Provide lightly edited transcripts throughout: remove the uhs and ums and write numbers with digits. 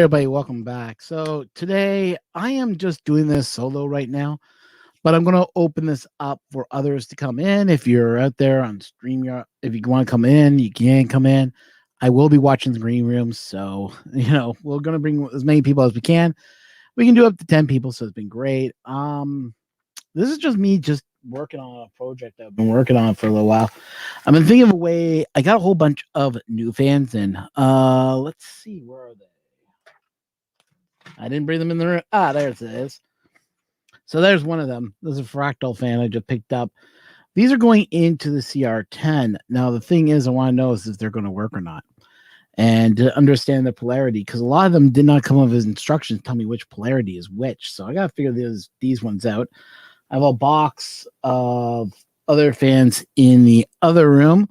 everybody, welcome back. So today I am just doing this solo right now, but I'm going to open this up for others to come in. If you're out there on StreamYard, if you want to come in, you can come in. I will be watching the green rooms, so we're going to bring as many people as we can. We can do up to 10 people, so it's been great. This is just me just working on a project I've been working on for a little while. I've been thinking of a way. I got a whole bunch of new fans in. Let's see, where are they? I didn't bring them in the room. Ah, there it is. So there's one of them. This is a Fractal fan I just picked up. These are going into the CR10. Now, the thing is, I want to know is if they're going to work or not. And to understand the polarity, because a lot of them did not come up with instructions tell me which polarity is which. So I got to figure these ones out. I have a box of other fans in the other room,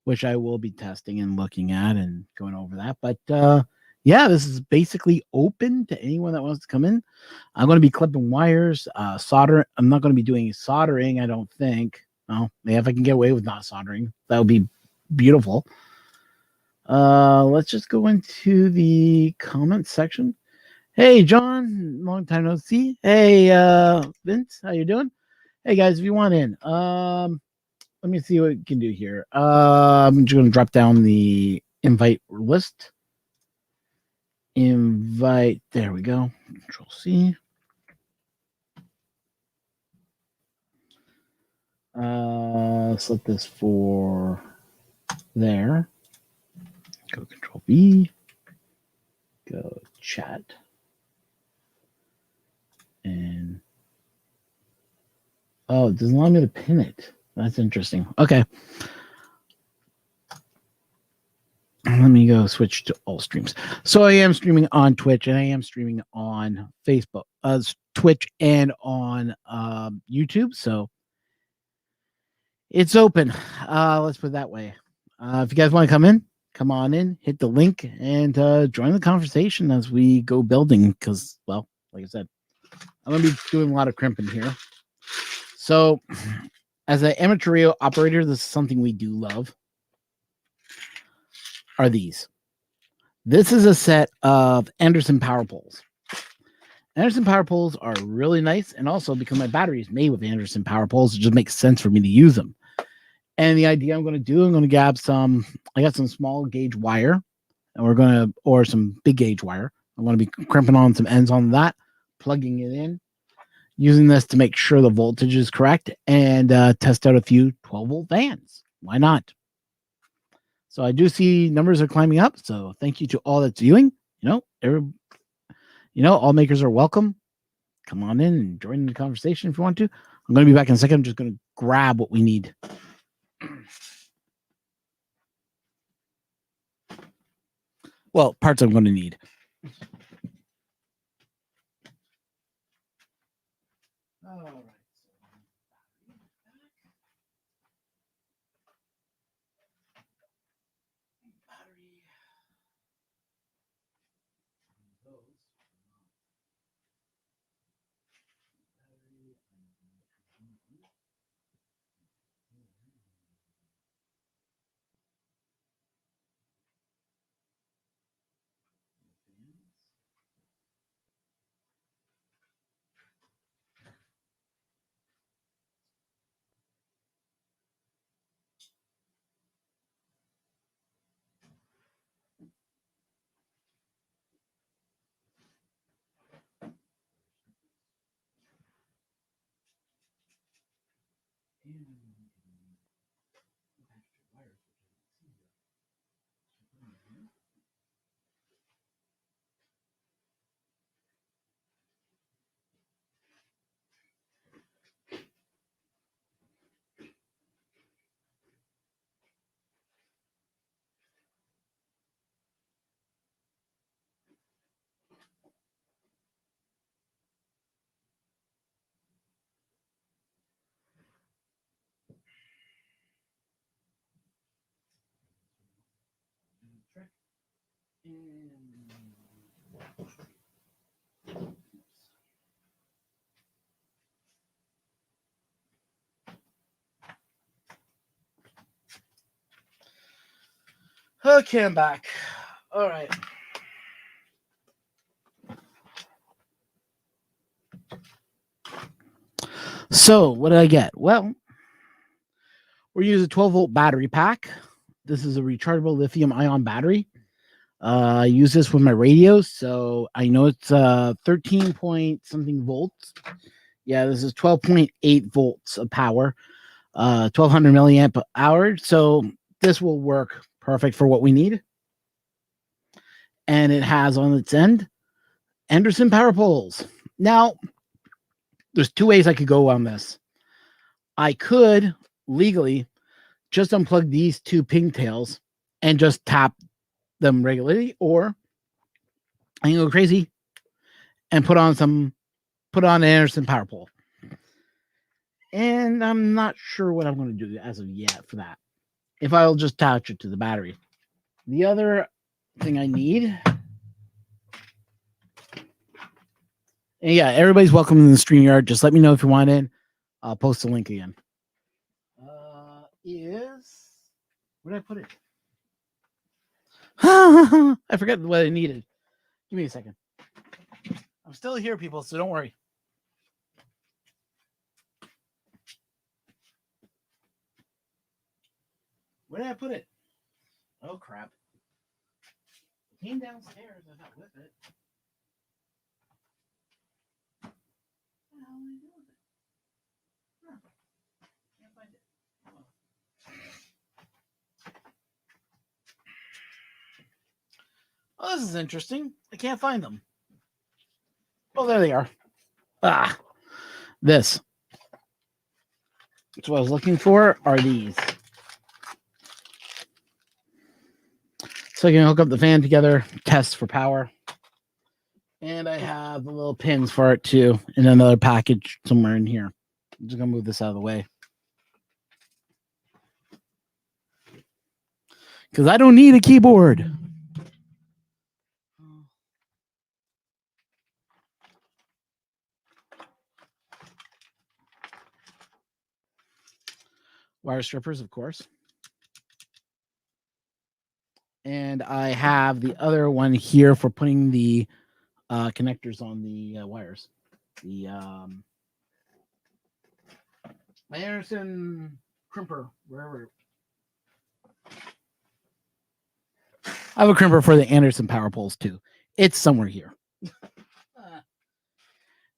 which I will be testing and looking at and going over that. But yeah, this is basically open to anyone that wants to come in. I'm going to be clipping wires, solder. I'm not going to be doing soldering, I don't think. Well, yeah, if I can get away with not soldering, that would be beautiful. Let's just go into the comment section. Hey, John, long time no see. Hey, Vince, how you doing? Hey, guys, if you want in, let me see what we can do here. I'm just going to drop down the invite list. Invite, there we go. Control C. Select this for there. Go Control V. Go chat. And oh, it doesn't allow me to pin it. That's interesting. Okay. Let me go switch to all streams. So I am streaming on Twitch and I am streaming on Facebook, Twitch and on YouTube. So it's open. Let's put it that way. If you guys want to come on in, hit the link and join the conversation as we go building. Because, well, like I said, I'm going to be doing a lot of crimping here. So as an amateur radio operator, this is something we do love. Are these. This is a set of Anderson power poles. Anderson power poles are really nice, and also because my battery is made with Anderson power poles, it just makes sense for me to use them. And the idea I'm going to grab some, I got some small gauge wire, and or some big gauge wire. I'm going to be crimping on some ends on that, plugging it in, using this to make sure the voltage is correct, and test out a few 12-volt fans. Why not? So I do see numbers are climbing up. So thank you to all that's viewing. All makers are welcome. Come on in and join the conversation if you want to. I'm going to be back in a second. I'm just going to grab what we need. Well, parts I'm going to need. All right. Okay, I'm back. All right. So what did I get? Well, we're using a 12-volt battery pack. This is a rechargeable lithium ion battery. I use this with my radios, so I know it's 13 point something volts. Yeah, this is 12.8 volts of power, 1200 milliamp hour. So this will work perfect for what we need. And it has on its end Anderson power poles. Now, there's two ways I could go on this. I could legally just unplug these two pigtails and just tap them regularly, or I can go crazy and put on an Anderson power pole. And I'm not sure what I'm going to do as of yet for that. If I'll just attach it to the battery. The other thing I need, and yeah, everybody's welcome in the StreamYard. Just let me know if you want in. I'll post the link again. Is where did I put it? I forgot what I needed. Give me a second. I'm still here, people, so don't worry. Where did I put it? Oh, crap. It came downstairs. I got with it. What the hell am I doing with it? Huh. Can't find it. Oh, this is interesting. I can't find them. Oh, there they are. Ah, this. So what I was looking for are these. So I can hook up the fan together, test for power. And I have the little pins for it too in another package somewhere in here. I'm just going to move this out of the way. Because I don't need a keyboard. Wire strippers, of course. And I have the other one here for putting the connectors on the wires. The my Anderson crimper, wherever. I have a crimper for the Anderson power poles too. It's somewhere here.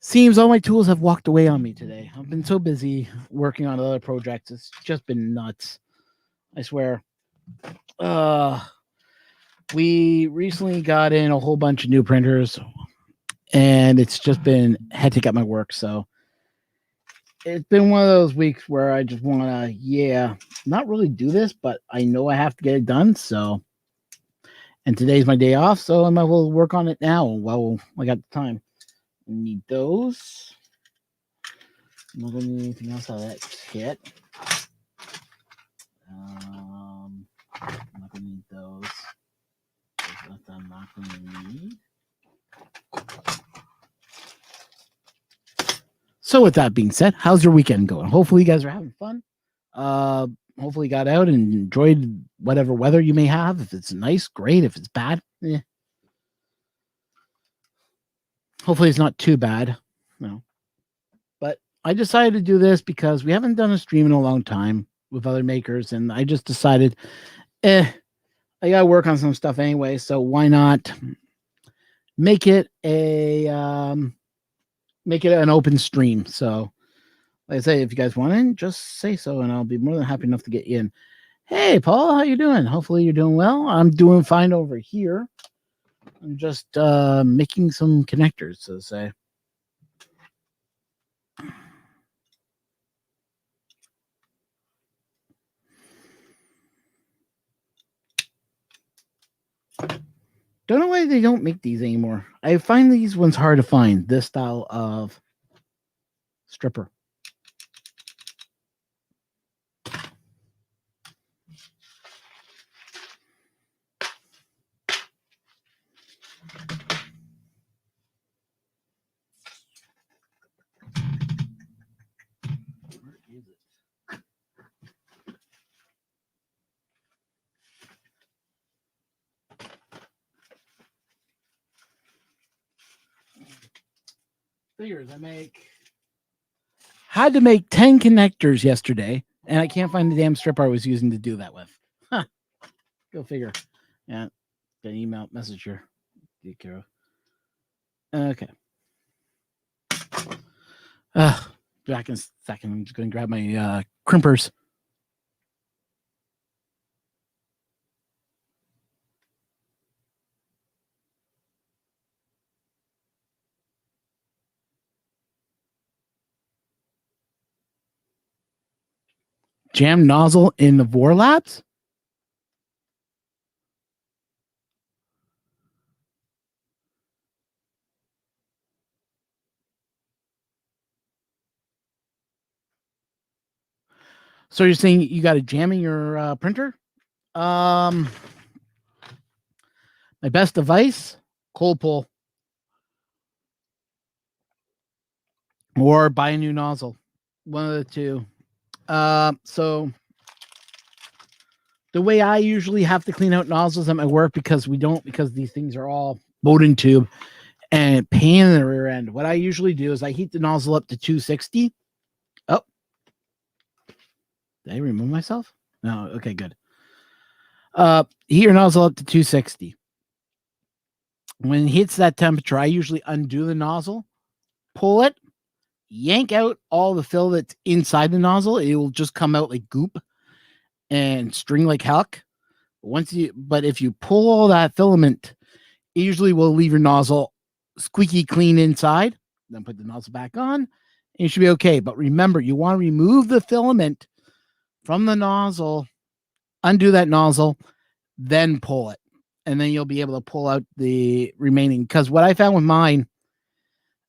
Seems all my tools have walked away on me today. I've been so busy working on other projects. It's just been nuts. I swear. We recently got in a whole bunch of new printers, and it's just been hectic at my work. So it's been one of those weeks where I just want to, not really do this, but I know I have to get it done. So, and today's my day off, so I might as well work on it now while I got the time. I need those. I'm not going to need anything else out of that kit. I'm not going to need those. I'm not going to need. So with that being said, how's your weekend going? Hopefully you guys are having fun. Hopefully you got out and enjoyed whatever weather you may have. If it's nice, great. If it's bad, hopefully it's not too bad. No. But I decided to do this because we haven't done a stream in a long time with other makers, and I just decided, I gotta work on some stuff anyway, so why not make it an open stream. So like I say, if you guys want in, just say so, and I'll be more than happy enough to get you in. Hey, Paul, how you doing? Hopefully you're doing well. I'm doing fine over here. I'm just making some connectors, so to say. Don't know why they don't make these anymore. I find these ones hard to find, this style of stripper. Where is it? Figures I make Had to make 10 connectors yesterday, and I can't find the damn stripper I was using to do that with. Huh. Go figure. Yeah, got an email message here. Take care of. Okay. Back in a second. I'm just going to grab my crimpers. Jam nozzle in the Vorlabs? So you're saying you got a jam in your printer? My best device, cold pull, or buy a new nozzle. One of the two. So the way I usually have to clean out nozzles at my work, because these things are all Bowden tube and pain in the rear end. What I usually do is I heat the nozzle up to 260. Oh, did I remove myself? No. Okay, good. Heat your nozzle up to 260. When it hits that temperature, I usually undo the nozzle, pull it, yank out all the fill that's inside the nozzle. It will just come out like goop and string like heck. But if you pull all that filament, it usually will leave your nozzle squeaky clean inside. Then put the nozzle back on, and you should be okay. But remember, you want to remove the filament from the nozzle, undo that nozzle, then pull it. And then you'll be able to pull out the remaining. Because what I found with mine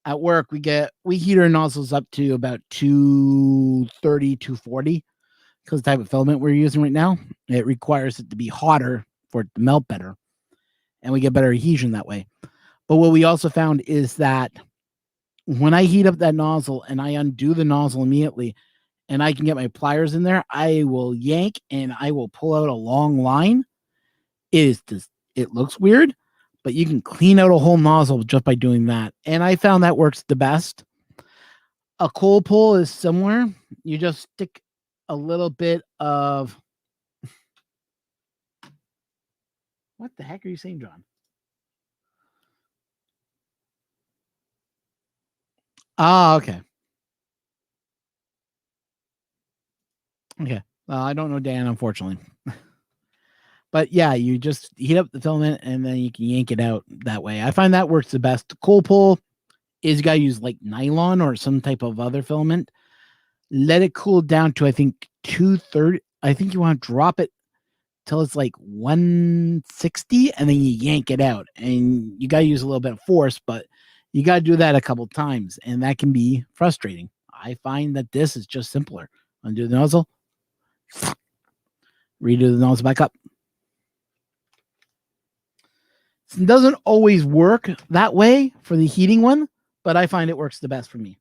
at work, we heat our nozzles up to about 230, 240, because the type of filament we're using right now, it requires it to be hotter for it to melt better, and we get better adhesion that way. But what we also found is that when I heat up that nozzle and I undo the nozzle immediately, and I can get my pliers in there, I will yank and I will pull out a long line. It looks weird, but you can clean out a whole nozzle just by doing that. And I found that works the best. A cold pull is similar. You just stick a little bit of... What the heck are you saying, John? Okay. Okay. I don't know Dan, unfortunately. But yeah, you just heat up the filament and then you can yank it out that way. I find that works the best. Cold pull is you got to use like nylon or some type of other filament. Let it cool down to, I think, 230. I think you want to drop it till it's like 160, and then you yank it out. And you got to use a little bit of force, but you got to do that a couple times, and that can be frustrating. I find that this is just simpler. Undo the nozzle, redo the nozzle back up. It doesn't always work that way for the heating one, but I find it works the best for me.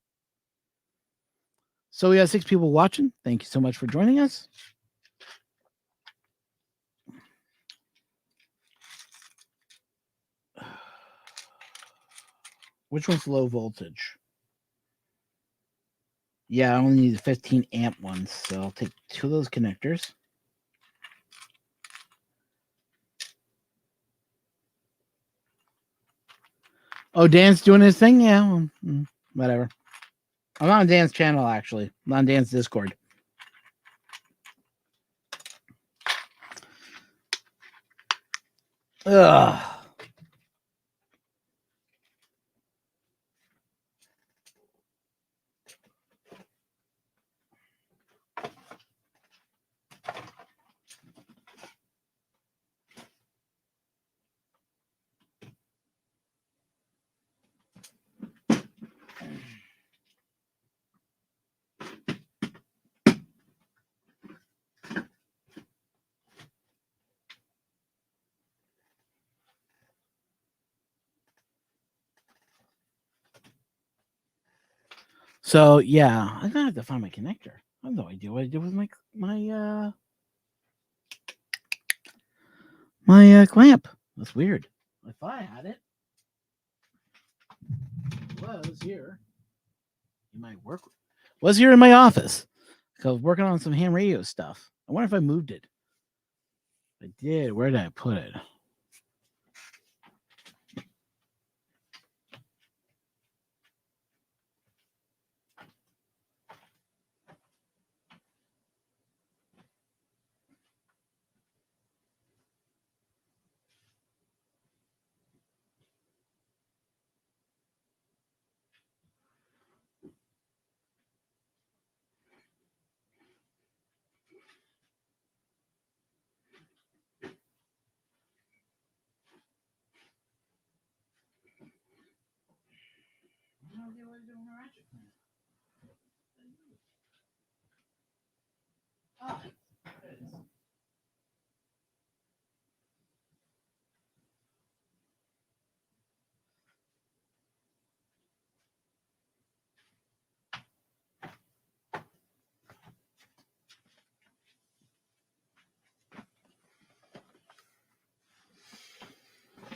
So we have 6 people watching. Thank you so much for joining us. Which one's low voltage? Yeah, I only need 15 amp ones, so I'll take 2 of those connectors. Oh, Dan's doing his thing? Yeah, whatever. I'm on Dan's channel, actually. I'm on Dan's Discord. Ugh. So yeah, I'm gonna have to find my connector. I have no idea what I did with my clamp. That's weird. I thought I had it. It was here in my work. Was here in my office. I was working on some ham radio stuff. I wonder if I moved it. I did. Where did I put it?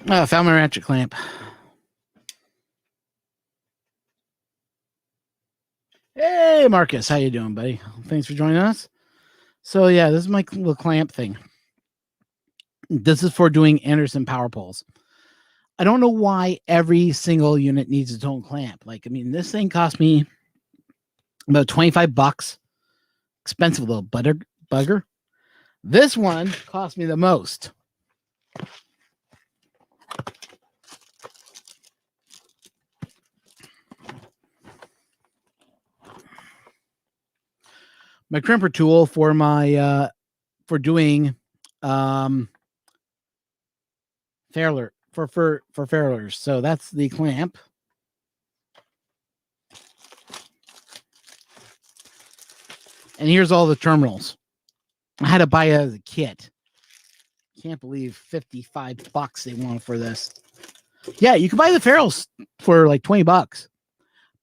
I found my ratchet clamp. Hey, Marcus, how you doing, buddy? Thanks for joining us. So yeah, this is my little clamp thing. This is for doing Anderson power poles. I don't know why every single unit needs its own clamp. Like, I mean, this thing cost me about $25. Expensive little bugger. This one cost me the most. My crimper tool for my for doing failure for failures. So that's the clamp. And here's all the terminals. I had to buy it as a kit. Can't believe $55 they want for this. Yeah, you can buy the ferrules for like $20,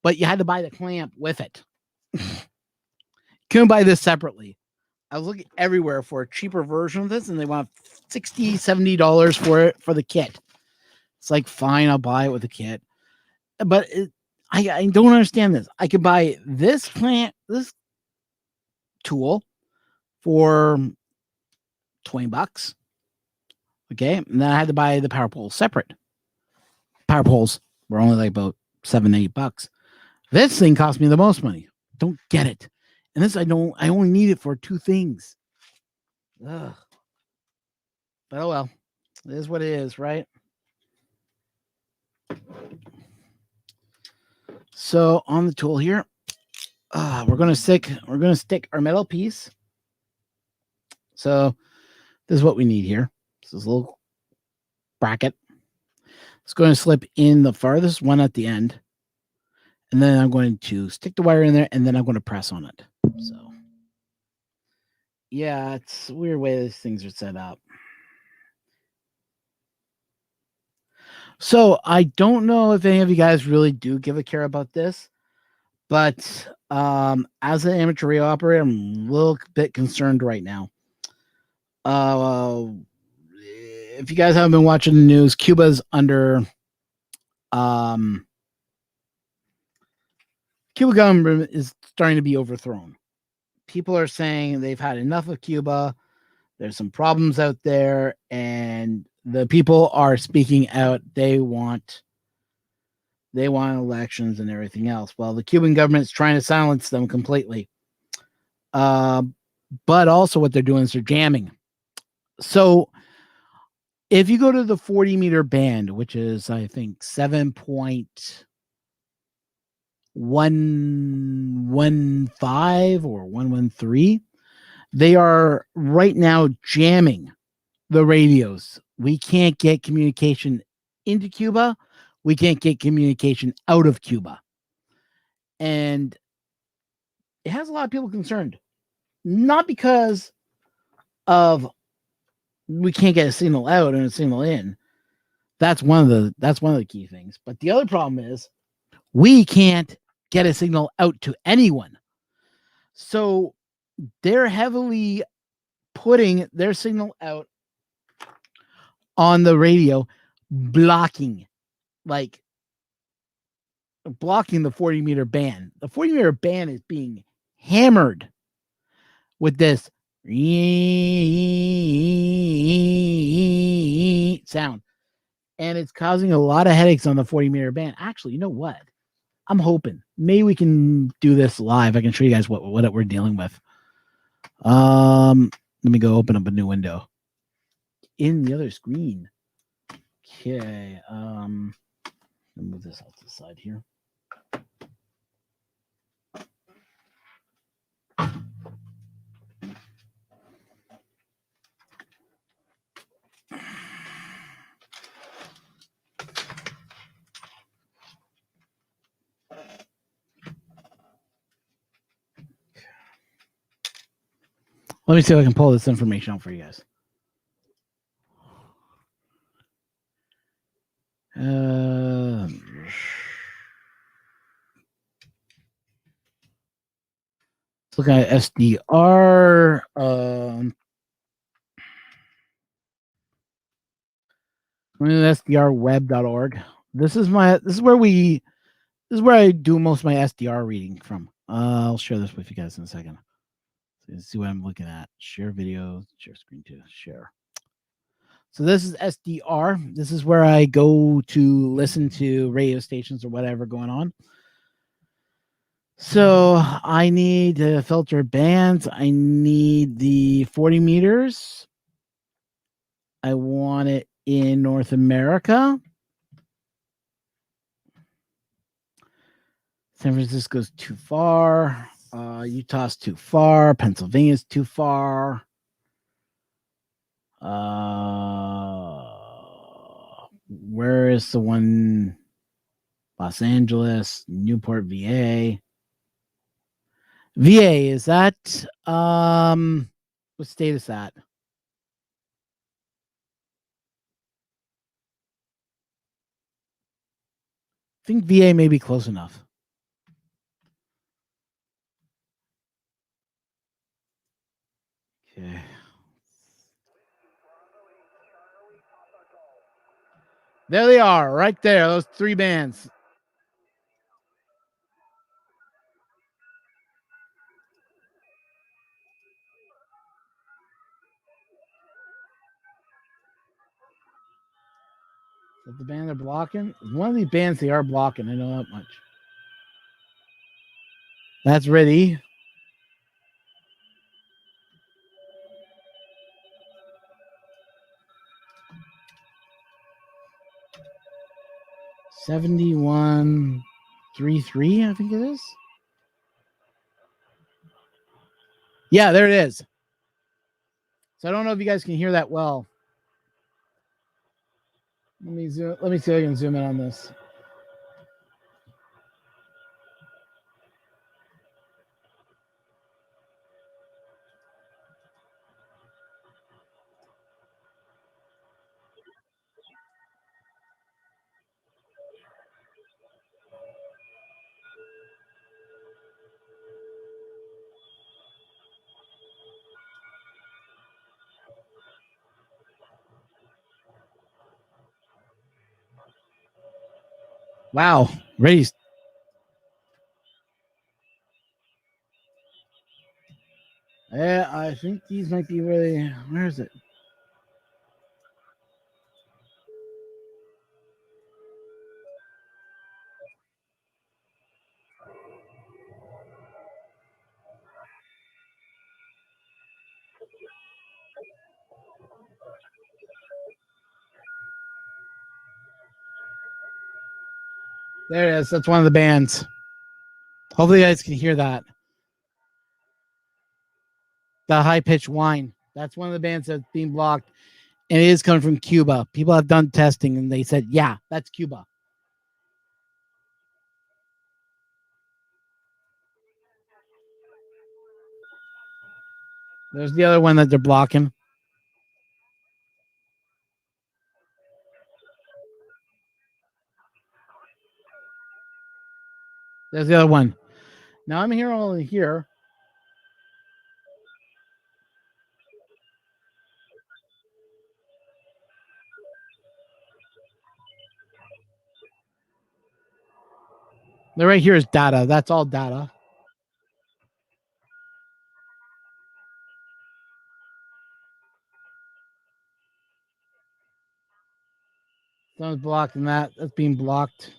but you had to buy the clamp with it. Couldn't buy this separately. I was looking everywhere for a cheaper version of this, and they want $60, $70 for it for the kit. It's like, fine, I'll buy it with the kit. But I don't understand this. I could buy this this tool for $20. Okay, and then I had to buy the power poles separate. Power poles were only like about $7, $8. This thing cost me the most money. Don't get it. And this I only need it for two things. Ugh. But oh well. It is what it is, right? So on the tool here, we're gonna stick our metal piece. So this is what we need here. This is a little bracket. It's going to slip in the farthest one at the end. And then I'm going to stick the wire in there, and then I'm going to press on it. So yeah, it's a weird way these things are set up. So I don't know if any of you guys really do give a care about this, but as an amateur radio operator, I'm a little bit concerned right now. If you guys haven't been watching the news, Cuba's under Cuba government is starting to be overthrown. People are saying they've had enough of Cuba. There's some problems out there, and the people are speaking out. They want elections and everything else. Well, the Cuban government is trying to silence them completely. But also what they're doing is they're jamming. So if you go to the 40-meter band, which is, I think, 7.115 or 113, they are right now jamming the radios. We can't get communication into Cuba. We can't get communication out of Cuba. And it has a lot of people concerned. Not because of we can't get a signal out and a signal in. That's one of the key things. But the other problem is we can't get a signal out to anyone. So they're heavily putting their signal out on the radio, blocking, like blocking the 40-meter band. The 40-meter band is being hammered with this sound, and it's causing a lot of headaches on the 40-meter band. Actually, you know what? I'm hoping maybe we can do this live. I can show you guys what we're dealing with. Let me go open up a new window in the other screen. Okay. Let me move this off to the side here. Let me see if I can pull this information out for you guys. Let's look at SDR. SDRweb.org. This is where I do most of my SDR reading from. I'll share this with you guys in a second. So you see what I'm looking at. Share video, share screen to share. So this is SDR. This is where I go to listen to radio stations or whatever going on. So I need to filter bands. I need the 40 meters. I want it in North America. San Francisco's too far. Utah's too far. Pennsylvania's too far. Where is the one? Los Angeles, Newport, VA. VA, is that what state is that? I think VA may be close enough. Okay. There they are, right there, those three bands. Is that the band they're blocking? One of these bands they are blocking, I know that much. That's ready. $71.33, I think it is. Yeah, there it is. So I don't know if you guys can hear that well. Let me see if I can zoom in on this. Wow, raised. Yeah, I think these might be really. Where is it? There it is. That's one of the bands. Hopefully, you guys can hear that. The high pitched whine. That's one of the bands that's being blocked, and it is coming from Cuba. People have done testing, and they said, "Yeah, that's Cuba." There's the other one that they're blocking. There's the other one. Now I'm here only here. The right here is data. That's all data. Someone's blocking that. That's being blocked.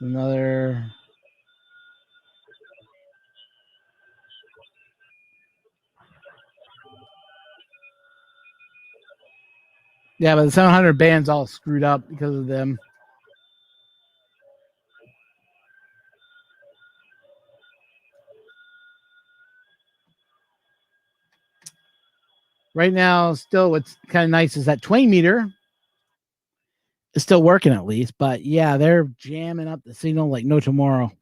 Another. Yeah, but the 700 band's all screwed up because of them. Right now, still, what's kind of nice is that 20 meter is still working at least. But yeah, they're jamming up the signal like no tomorrow.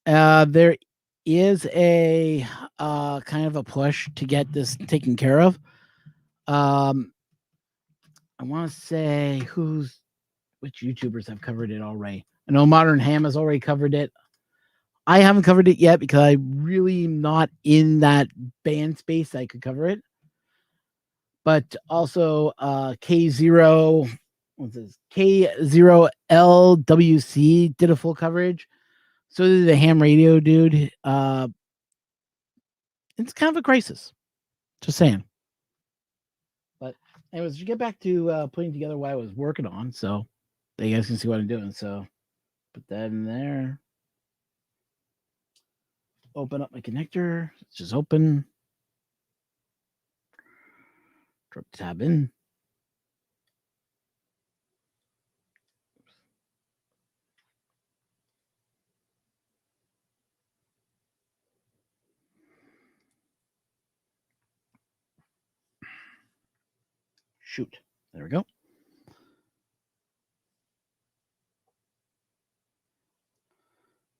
There is a kind of a push to get this taken care of. I want to say which YouTubers have covered it already. I know Modern Ham has already covered it. I haven't covered it yet because I'm really not in that band space that I could cover it. But also K0, what's this? K0LWC did a full coverage. So did the ham radio dude. It's kind of a crisis. Just saying. But anyways, to get back to putting together what I was working on, so that you guys can see what I'm doing. So put that in there. Open up my connector. It's just open. Drop the tab in. Shoot. There we go.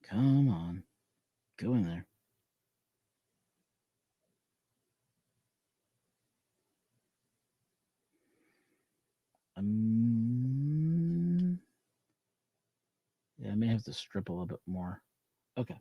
Come on. Go in there. Yeah, I may have to strip a little bit more. Okay.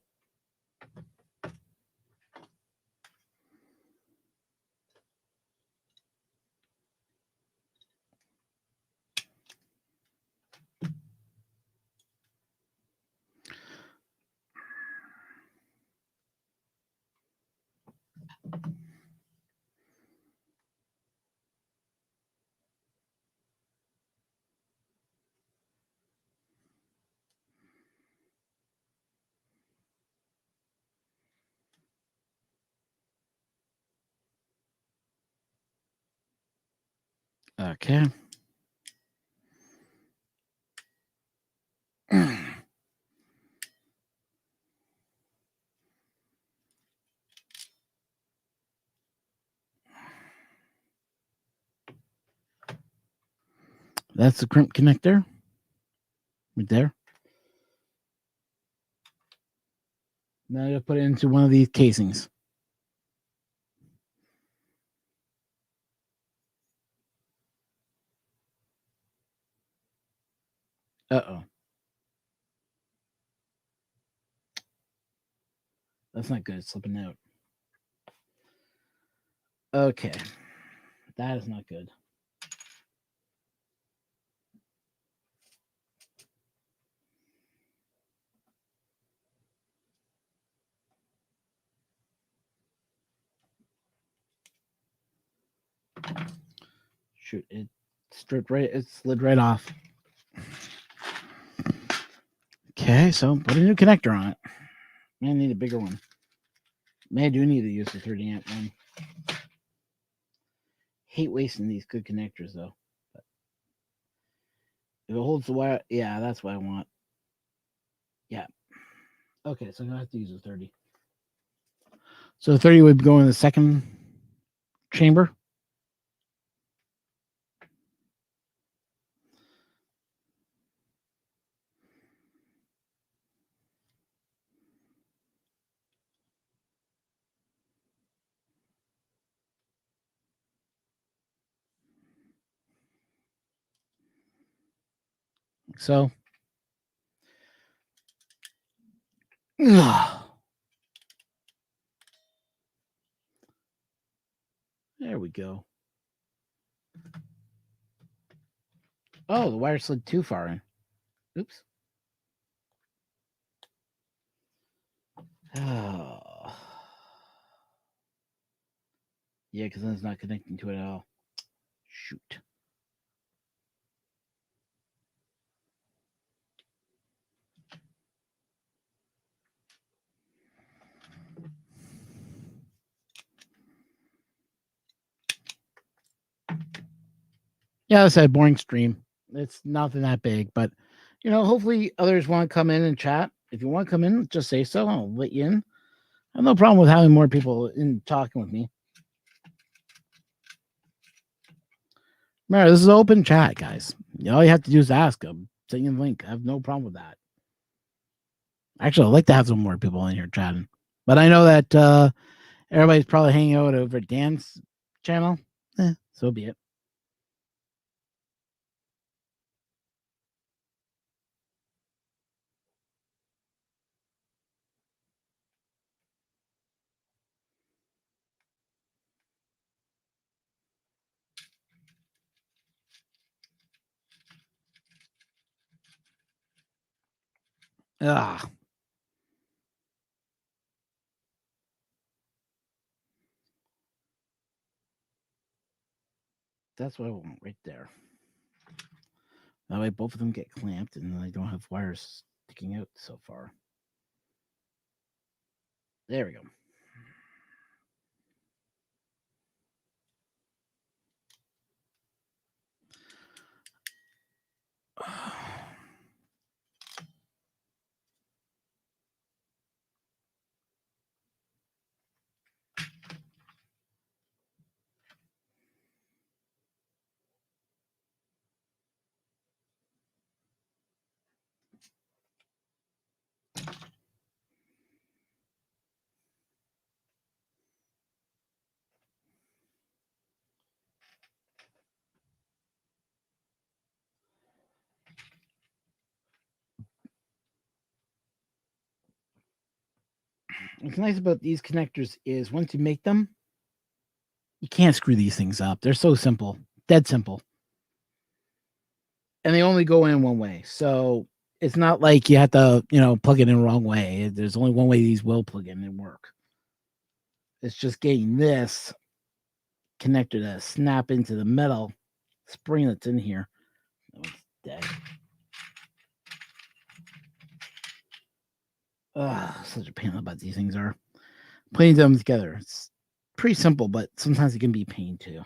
Okay. That's the crimp connector. Right there. Now you put it into one of these casings. Uh-oh. That's not good. It's slipping out. Okay. That is not good. Shoot, it slid right off. Okay, so put a new connector on it. I need a bigger one. May I do need to use the 30 amp one. Hate wasting these good connectors though. But if it holds the wire, yeah, that's what I want. Yeah. Okay, so I'm gonna have to use the 30. So 30 would go in the second chamber. So there we go. Oh, the wire slid too far in. Oops. Oh. Yeah, because then it's not connecting to it at all. Shoot. Yeah, that's a boring stream. It's nothing that big, but hopefully others want to come in and chat. If you want to come in, just say so. I'll let you in. I have no problem with having more people in talking with me. Remember, this is an open chat, guys. All you have to do is ask them. Send you the link. I have no problem with that. Actually, I'd like to have some more people in here chatting. But I know that everybody's probably hanging out over at Dan's channel. So be it. Ah. That's what I want right there. That way both of them get clamped and I don't have wires sticking out so far. There we go. What's nice about these connectors is once you make them, you can't screw these things up. They're so simple, dead simple. And they only go in one way. So it's not like you have to, plug it in the wrong way. There's only one way these will plug in and work. It's just getting this connector to snap into the metal spring that's in here. Oh, it's dead. Such a pain in the butt these things are. Putting them together, it's pretty simple, but sometimes it can be a pain too.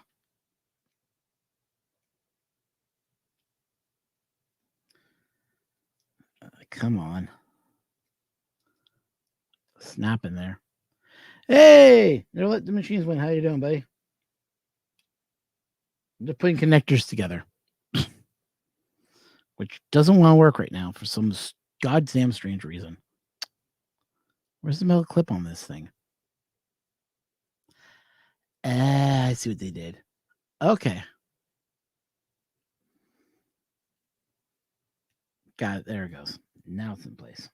Come on. Snap in there. Hey, they're letting the machines win. How you doing, buddy? They're putting connectors together, which doesn't want to work right now for some goddamn strange reason. Where's the metal clip on this thing? I see what they did. Okay. Got it. There it goes. Now it's in place.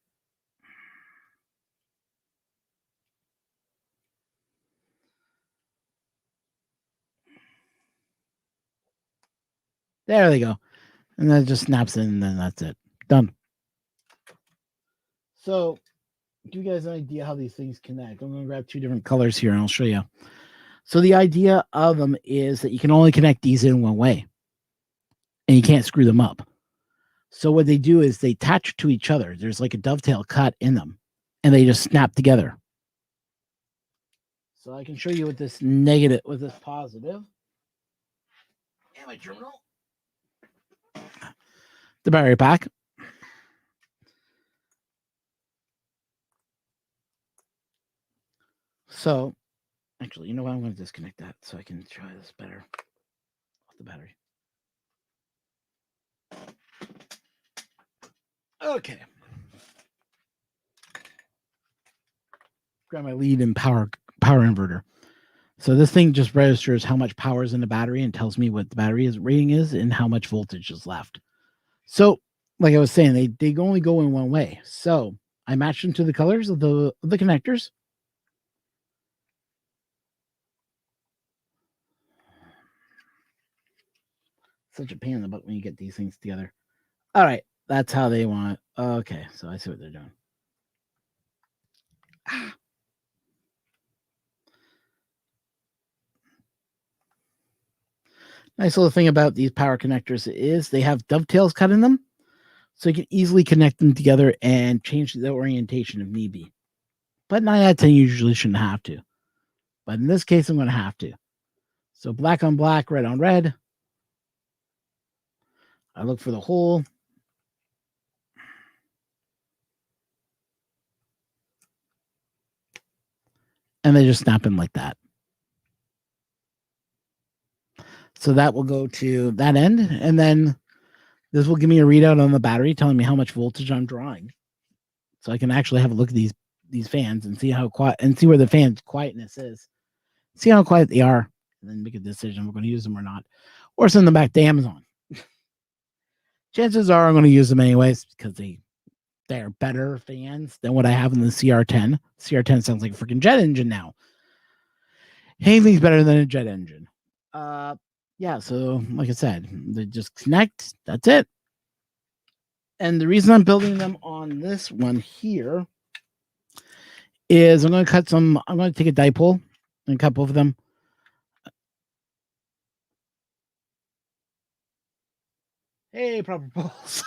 There they go. And then it just snaps in, and then that's it. Done. So, give you guys an idea how these things connect. I'm going to grab two different colors here, and I'll show you. So, the idea of them is that you can only connect these in one way, and you can't screw them up. So, what they do is they attach to each other. There's like a dovetail cut in them, and they just snap together. So, I can show you with this negative, with this positive. And my terminal. The battery pack. So, actually, you know what? I'm going to disconnect that so I can try this better off the battery. Okay. Grab my lead and power inverter. So this thing just registers how much power is in the battery and tells me what the battery rating is and how much voltage is left. So, like I was saying, they only go in one way. So I matched them to the colors of the connectors. such a pain in the butt when you get these things together. All right, that's how they want it. Okay, so I see what they're doing. Nice little thing about these power connectors is they have dovetails cut in them, so you can easily connect them together and change the orientation if need be. But 9 out of 10 usually shouldn't have to. But in this case, I'm going to have to. So black on black, red on red. I look for the hole. And they just snap in like that. So that will go to that end. And then this will give me a readout on the battery telling me how much voltage I'm drawing. So I can actually have a look at these fans and see how quiet and see where the fan's quietness is. See how quiet they are, and then make a decision if we're going to use them or not. Or send them back to Amazon. Chances are I'm going to use them anyways because they're better fans than what I have in the CR10. CR10 sounds like a freaking jet engine now. Anything's better than a jet engine. Yeah, so like I said, they just connect. That's it. And the reason I'm building them on this one here is I'm going to take a dipole and cut both of them. Hey, proper poles.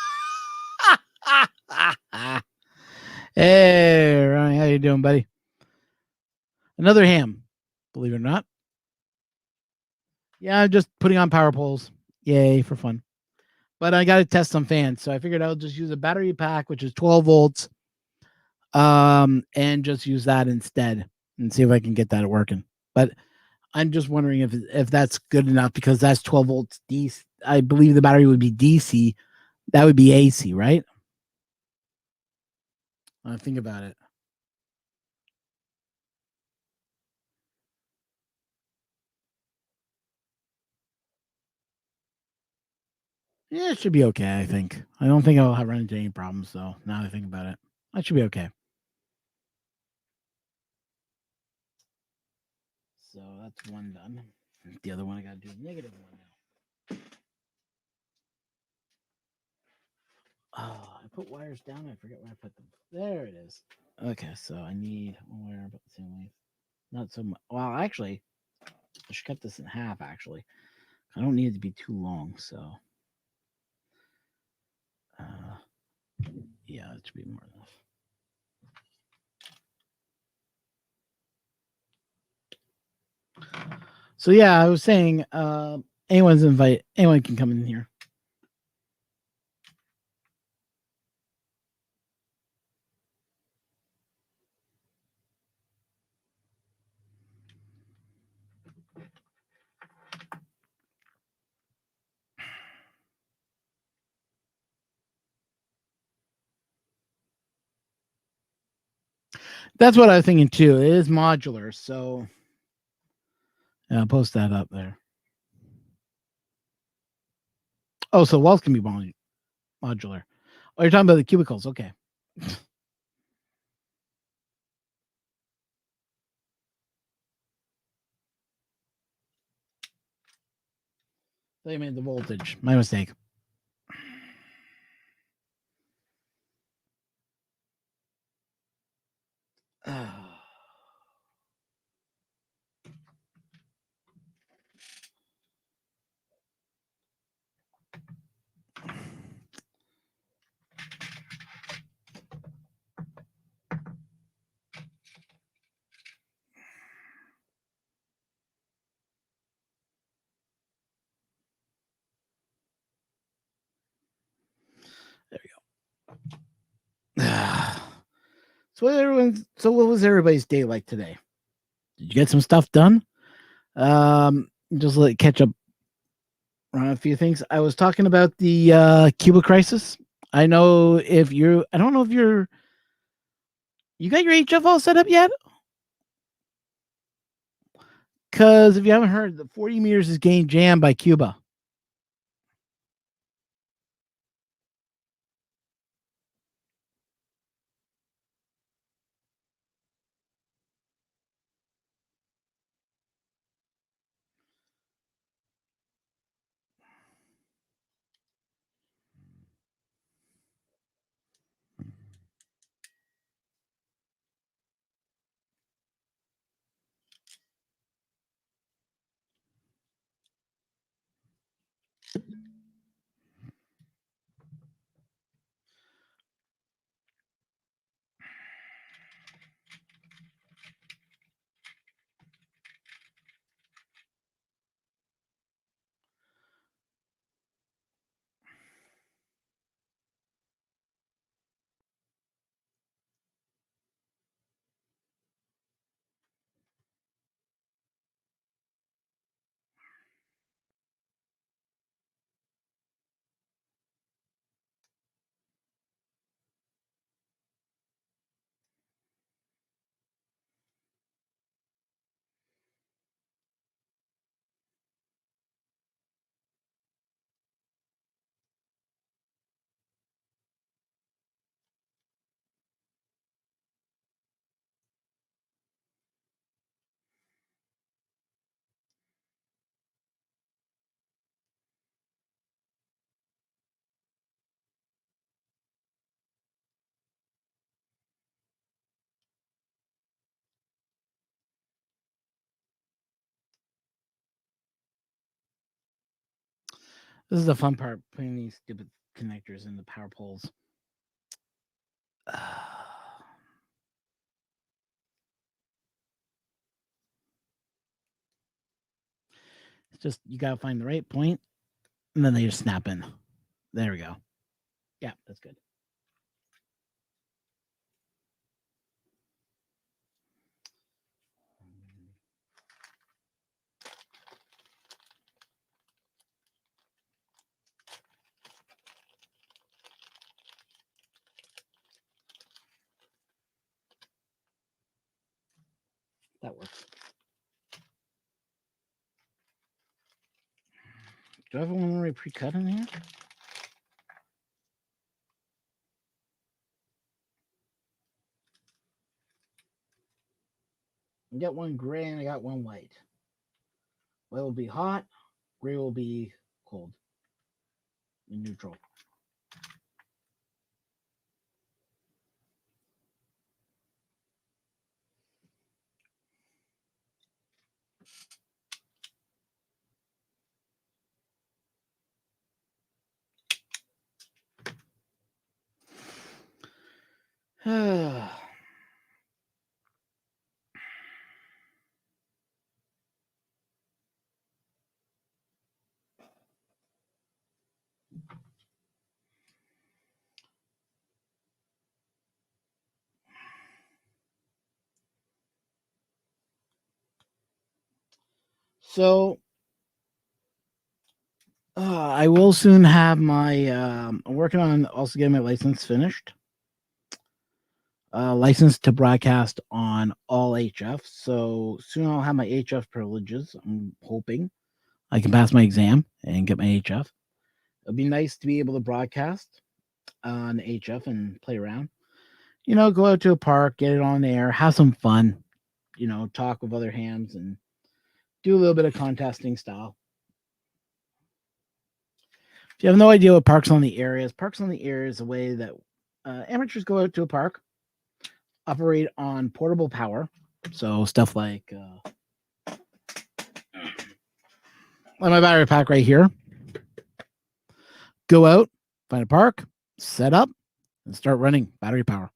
Hey, Ronnie, how you doing, buddy? Another ham, believe it or not. Yeah, I'm just putting on power poles. Yay, for fun. But I got to test some fans, so I figured I'll just use a battery pack, which is 12 volts, and just use that instead and see if I can get that working. But I'm just wondering if that's good enough because that's 12 volts DC. I believe the battery would be DC. That would be AC, right? Think about it. Yeah, it should be okay, I think. I don't think I'll have run into any problems, though, now that I think about it. I should be okay. So that's one done. The other one I got to do a negative one now. Oh, I put wires down. I forget where I put them. There it is. Okay, so I need one wire about the same length. Not so much. Well, actually, I should cut this in half, actually. I don't need it to be too long, so. Yeah, it should be more enough. So yeah, I was saying, anyone can come in here. That's what I was thinking too. It is modular, so yeah, I'll post that up there. Oh, so walls can be modular. Oh, you're talking about the cubicles. Okay. They made the voltage. My mistake. There we go. So what was everybody's day like today? Did you get some stuff done? Just let catch up on a few things. I was talking about the Cuba crisis. I know if you're I don't know if you got your HF all set up yet? Because if you haven't heard, the 40 meters is getting jammed by Cuba. This is the fun part, putting these stupid connectors in the power poles. It's just, you got to find the right point, and then they just snap in. There we go. Yeah, that's good. That works. Do I have one already pre-cut in here? I got one gray and I got one white. White will be hot, gray will be cold and neutral. So I will soon have my. I'm working on also getting my license finished. License to broadcast on all HF. So soon I'll have my HF privileges. I'm hoping I can pass my exam and get my HF. It'll be nice to be able to broadcast on HF and play around. You know, go out to a park, get it on air, have some fun. You know, talk with other hams and do a little bit of contesting style. If you have no idea what Parks on the Air is, Parks on the Air is a way that amateurs go out to a park, operate on portable power. So stuff like my battery pack right here. Go out, find a park, set up, and start running battery power.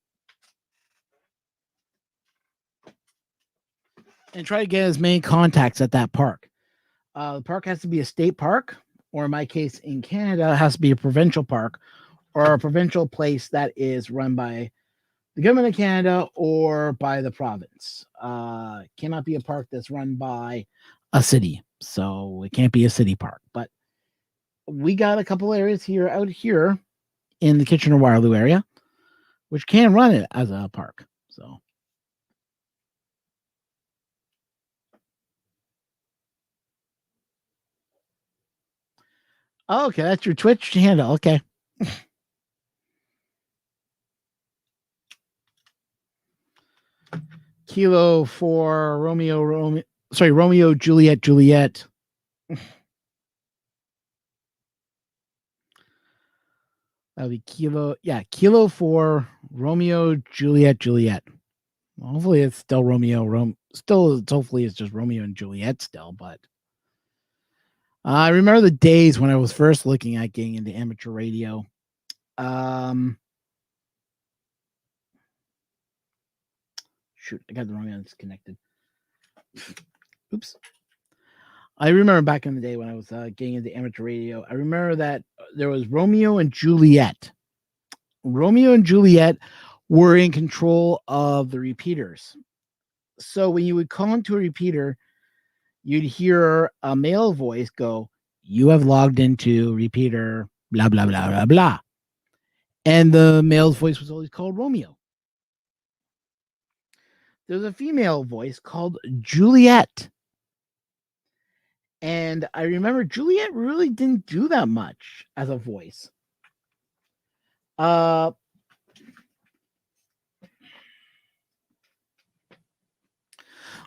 And try to get as many contacts at that park. The park has to be a state park, or in my case, in Canada, it has to be a provincial park or a provincial place that is run by the government of Canada or by the province. Cannot be a park that's run by a city. So it can't be a city park. But we got a couple areas here out here in the Kitchener-Waterloo area, which can run it as a park. So. Oh, okay, that's your Twitch handle. Okay. Kilo for Romeo Juliet Juliet. That'll be Kilo for Romeo Juliet Juliet. Well, hopefully it's still hopefully it's just Romeo and Juliet still, but I remember the days when I was first looking at getting into amateur radio. Shoot, I got the wrong end connected. Oops. I remember back in the day when I was getting into amateur radio, I remember that there was Romeo and Juliet. Romeo and Juliet were in control of the repeaters. So when you would call into a repeater, you'd hear a male voice go, "You have logged into repeater, blah, blah, blah, blah, blah." And the male's voice was always called Romeo. There's a female voice called Juliet. And I remember Juliet really didn't do that much as a voice.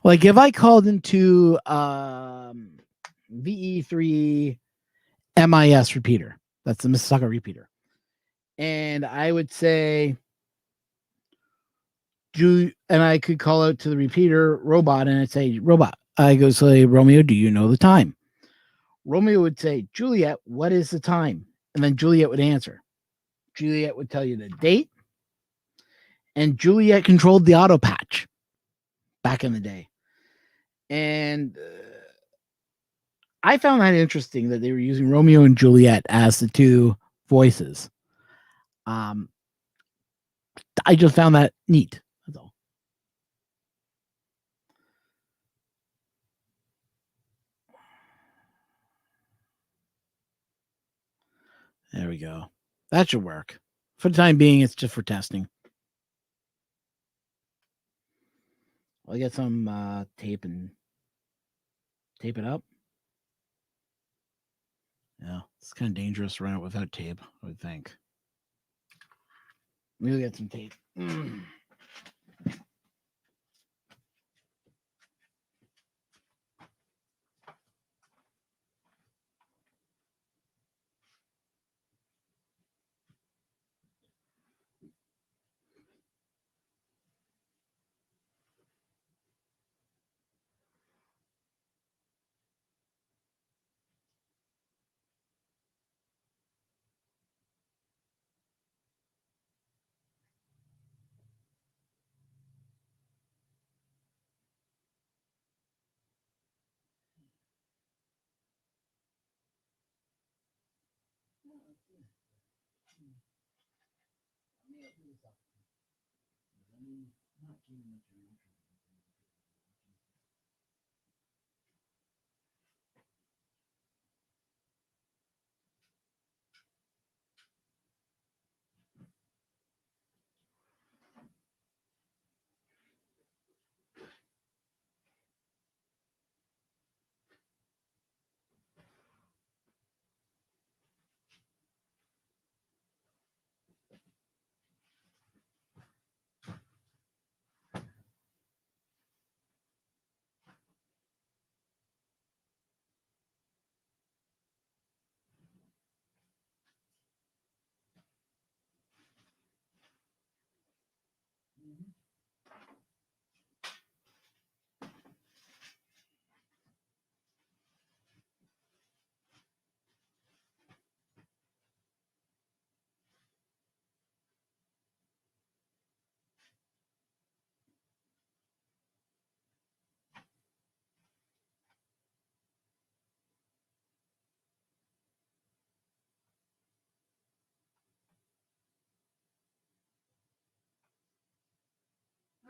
Like if I called into VE3 MIS repeater, that's the Mississauga repeater, and I would say, and I could call out to the repeater robot, and I'd say, "Robot," I go say, "Romeo, do you know the time?" Romeo would say, "Juliet, what is the time?" And then Juliet would answer. Juliet would tell you the date, and Juliet controlled the auto patch back in the day. And I found that interesting that they were using Romeo and Juliet as the two voices. I just found that neat. That's all. There we go. That should work. For the time being, it's just for testing. I'll get some tape and tape it up. Yeah, it's kind of dangerous to run it without tape, I would think. We'll get some tape.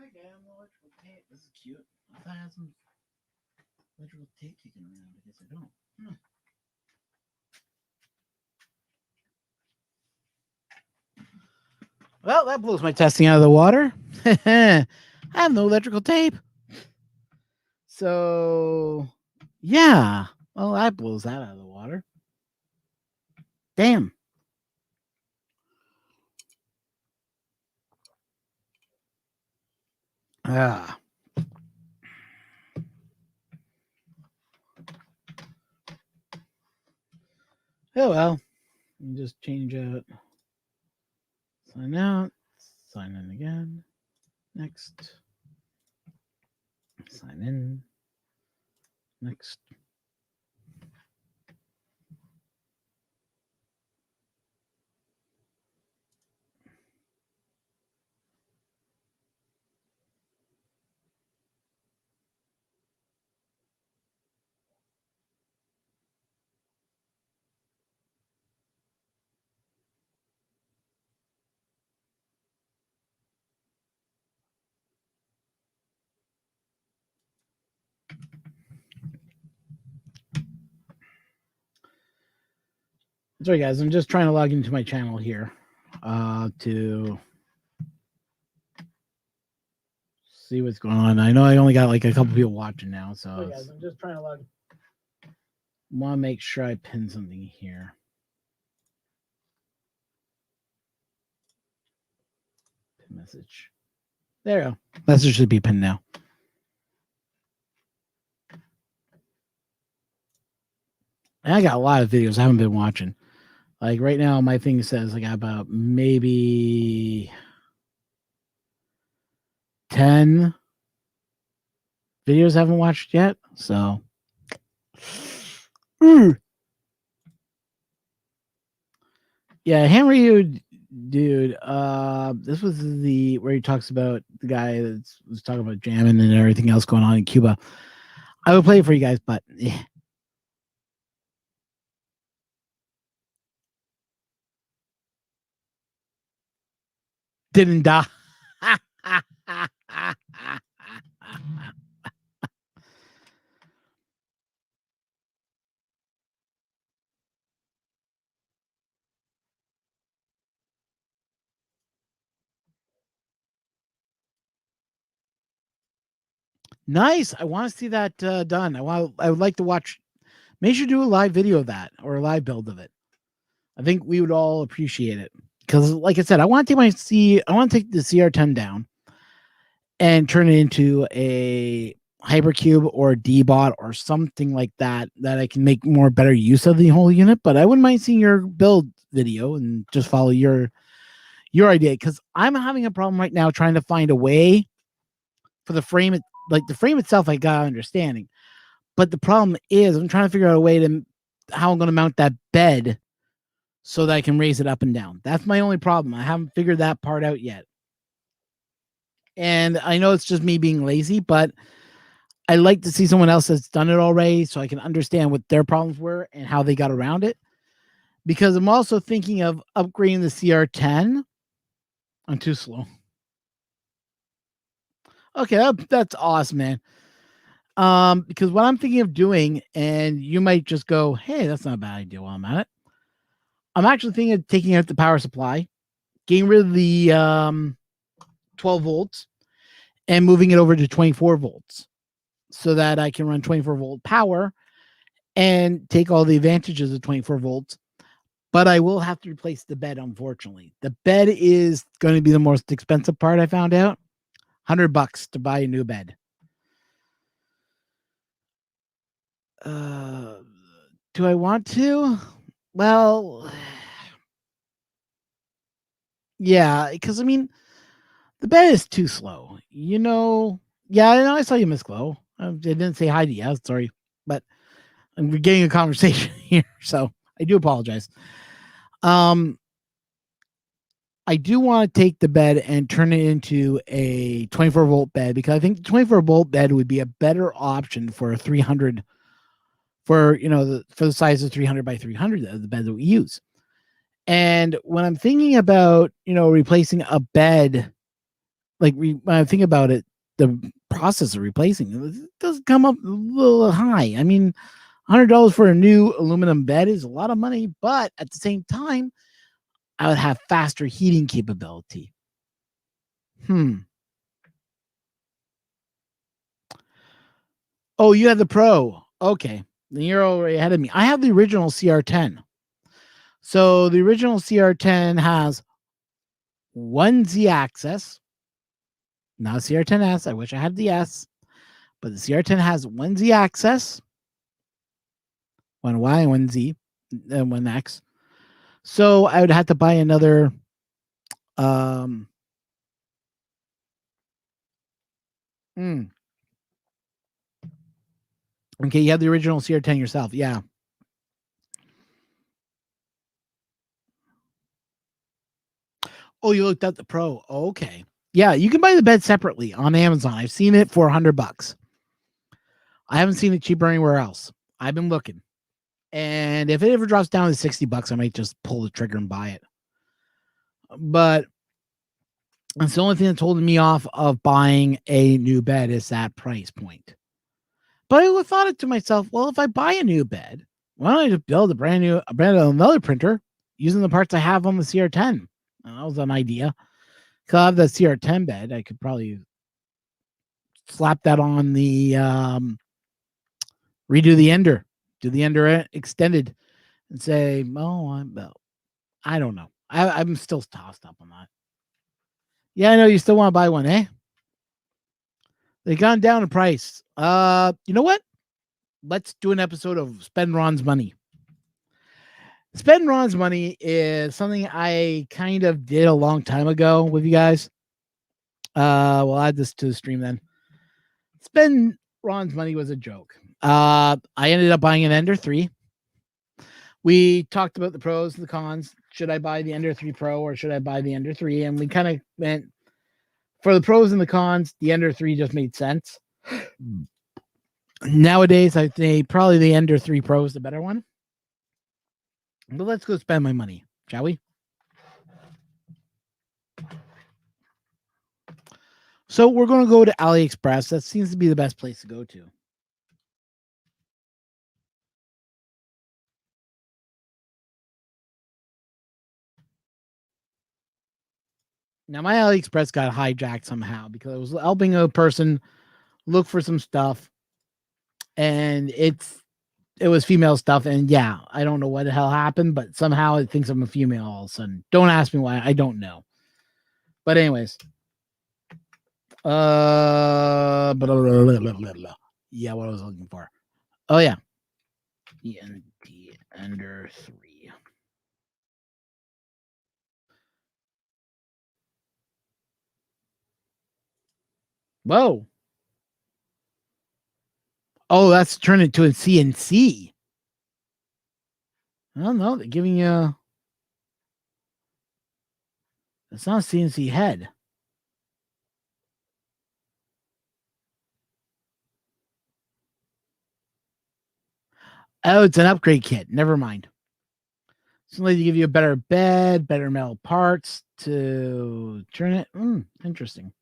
Okay, I'm electrical tape. This is cute. I thought I had some electrical tape kicking around. I guess I don't. Well, that blows my testing out of the water. I have no electrical tape. So, yeah. Well, that blows that out of the water. Damn. Ah. Oh, well. You just change out. Sign out. Sign in again. Next. Sign in. Next. Sorry, guys. I'm just trying to log into my channel here to see what's going on. I know I only got like a couple people watching now, so sorry, guys. I'm just trying to log. Want to make sure I pin something here. Pin message. There you go. Message should be pinned now. And I got a lot of videos I haven't been watching. Like right now, my thing says I got about maybe 10 videos I haven't watched yet. So, yeah, Henry, dude. This was the where he talks about the guy that was talking about jamming and everything else going on in Cuba. I would play it for you guys, but yeah. Didn't die. Nice. I want to see that done. I would like to watch. Make sure you do a live video of that or a live build of it. I think we would all appreciate it because, like I said, I want to take the CR10 down and turn it into a hypercube or a D-bot or something like that I can make more better use of the whole unit. But I wouldn't mind seeing your build video and just follow your idea, because I'm having a problem right now trying to find a way for the frame. Like the frame itself, I got understanding, but the problem is I'm trying to figure out a way to how I'm going to mount that bed so that I can raise it up and down. That's my only problem. I haven't figured that part out yet. And I know it's just me being lazy, but I like to see someone else that's done it already so I can understand what their problems were and how they got around it. Because I'm also thinking of upgrading the CR10. I'm too slow. Okay, that's awesome, man. Because what I'm thinking of doing, and you might just go, hey, that's not a bad idea while I'm at it. I'm actually thinking of taking out the power supply, getting rid of the 12 volts, and moving it over to 24 volts so that I can run 24 volt power and take all the advantages of 24 volts. But I will have to replace the bed, unfortunately. The bed is going to be the most expensive part, I found out. $100 to buy a new bed. Do I want to? Well, yeah, because I mean, the bed is too slow. You know, yeah, I know I saw you, Miss Glow. I didn't say hi to you. Sorry, but we're getting a conversation here, so I do apologize. I do want to take the bed and turn it into a 24 volt bed, because I think the 24 volt bed would be a better option for a 300, for the size of 300 by 300 of the bed that we use. And when I'm thinking about replacing a bed, like when I think about it, the process of replacing it does come up a little high. I mean, $100 for a new aluminum bed is a lot of money, but at the same time, I would have faster heating capability. Oh, you have the Pro. Okay. Then you're already ahead of me. I have the original CR10. So the original CR10 has one Z axis, not CR10S. I wish I had the S, but the CR10 has one Z axis, one Y, one Z, and one X. So I would have to buy another Okay, you have the original CR10 yourself. Yeah. Oh, you looked at the Pro. Oh, okay. Yeah, you can buy the bed separately on Amazon. I've seen it for $100. I haven't seen it cheaper anywhere else. I've been looking. And if it ever drops down to $60, I might just pull the trigger and buy it. But it's the only thing that's holding me off of buying a new bed is that price point. But I thought it to myself, well, if I buy a new bed, why don't I just build a brand new another printer using the parts I have on the CR10? That was an idea. Because I have the CR10 bed, I could probably slap that on the redo the Ender, do the Ender extended, and say, oh, I don't know. I'm still tossed up on that. Yeah, I know you still want to buy one, eh? They gone down in price. You know what? Let's do an episode of Spend Ron's Money. Spend Ron's Money is something I kind of did a long time ago with you guys. We'll add this to the stream then. Spend Ron's Money was a joke. I ended up buying an Ender 3. We talked about the pros and the cons. Should I buy the Ender 3 Pro or should I buy the Ender 3? And we kind of went for the pros and the cons. The Ender 3 just made sense. Nowadays, I think probably the Ender 3 Pro is the better one. But let's go spend my money, shall we? So we're going to go to AliExpress. That seems to be the best place to go to. Now, my AliExpress got hijacked somehow because I was helping a person look for some stuff, and it was female stuff. And yeah, I don't know what the hell happened, but somehow it thinks I'm a female all of a sudden. Don't ask me why. I don't know. But anyways, yeah, what I was looking for. Oh yeah, ENT Ender 3. Whoa. Oh, that's turned into a CNC. I don't know. They're giving you. It's not a CNC head. Oh, it's an upgrade kit. Never mind. Somebody to give you a better bed, better metal parts to turn it. Interesting.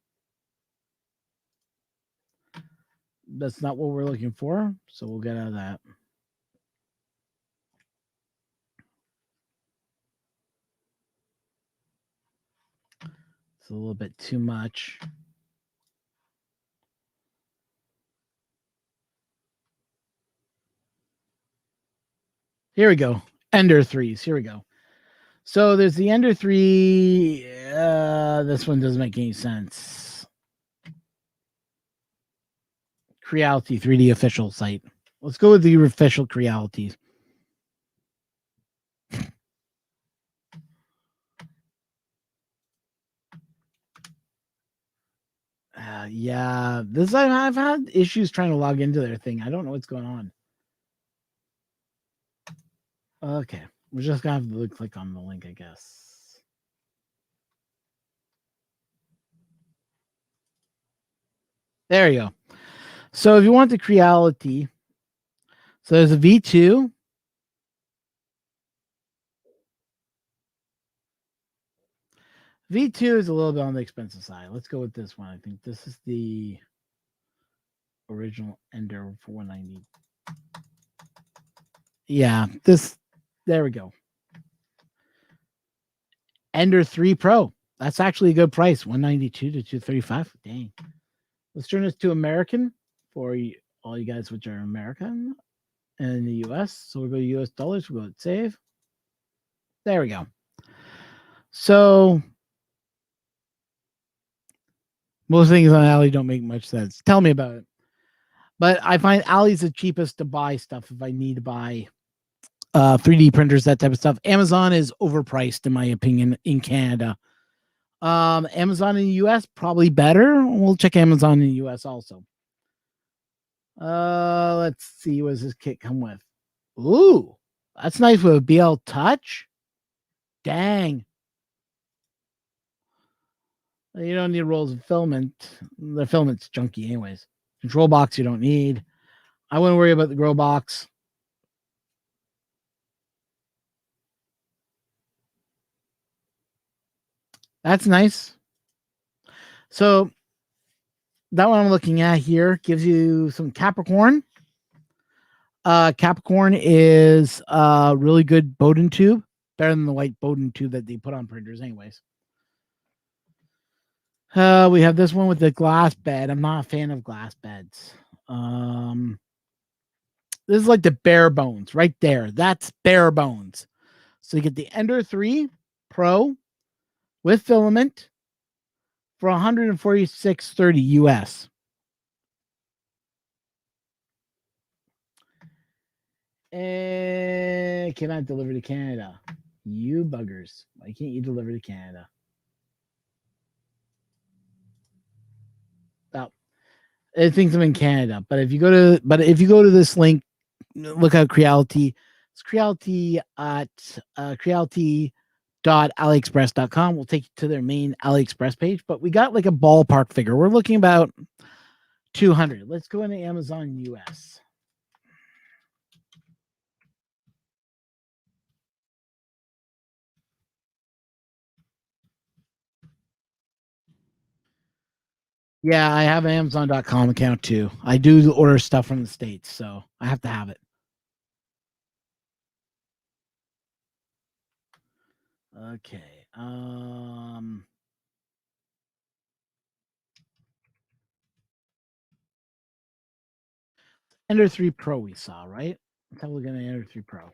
That's not what we're looking for, so we'll get out of that. It's a little bit too much. Here we go. Ender 3s. Here we go. So there's the Ender 3. This one doesn't make any sense. Creality 3D official site. Let's go with the official Crealities. Yeah, this I've had issues trying to log into their thing. I don't know what's going on. Okay, we're just gonna have to click on the link, I guess. There you go. So if you want the Creality, so there's a V2. V2 is a little bit on the expensive side. Let's go with this one. I think this is the original Ender for 190. Yeah, there we go. Ender 3 Pro. That's actually a good price. 192 to 235. Dang. Let's turn this to American for all you guys which are American and the US. So we'll go to US dollars. We'll go to save. There we go. So most things on Ali don't make much sense. Tell me about it. But I find Ali's the cheapest to buy stuff if I need to buy 3D printers, that type of stuff. Amazon is overpriced, in my opinion, in Canada. Amazon in the US, probably better. We'll check Amazon in the US also. Let's see. What does this kit come with? Ooh, that's nice with a BL Touch. Dang. You don't need rolls of filament. The filament's junky anyways. Control box you don't need. I wouldn't worry about the grow box. That's nice. So that one I'm looking at here gives you some Capricorn. Capricorn is a really good Bowden tube, better than the white Bowden tube that they put on printers, anyways. We have this one with the glass bed. I'm not a fan of glass beds. This is like the bare bones right there. That's bare bones. So you get the Ender 3 Pro with filament for $146.30 US. And cannot deliver to Canada. You buggers. Why can't you deliver to Canada? Oh, it thinks I'm in Canada. But if you go to this link, look at Creality. It's Creality at creality.aliexpress.com. We'll take you to their main AliExpress page. But we got like a ballpark figure. We're looking about 200. Let's go into Amazon US. Yeah, I have an Amazon.com account too. I do order stuff from the States, so I have to have it. Okay. Ender 3 Pro we saw, right? Let's have a look at Ender 3 Pro.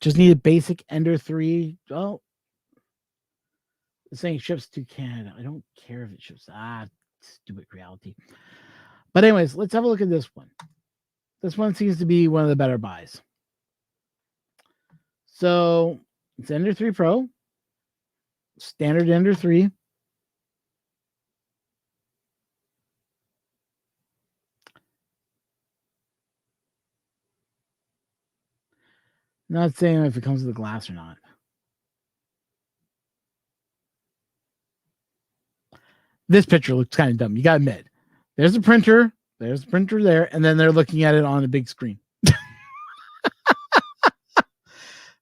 Just need a basic Ender 3. Oh, it's saying ships to Canada. I don't care if it ships. Stupid Creality. But anyways, let's have a look at this one. This one seems to be one of the better buys. So it's Ender 3 Pro, standard Ender 3. Not saying if it comes with the glass or not. This picture looks kind of dumb. You got to admit. There's a printer. There's a printer there. And then they're looking at it on a big screen.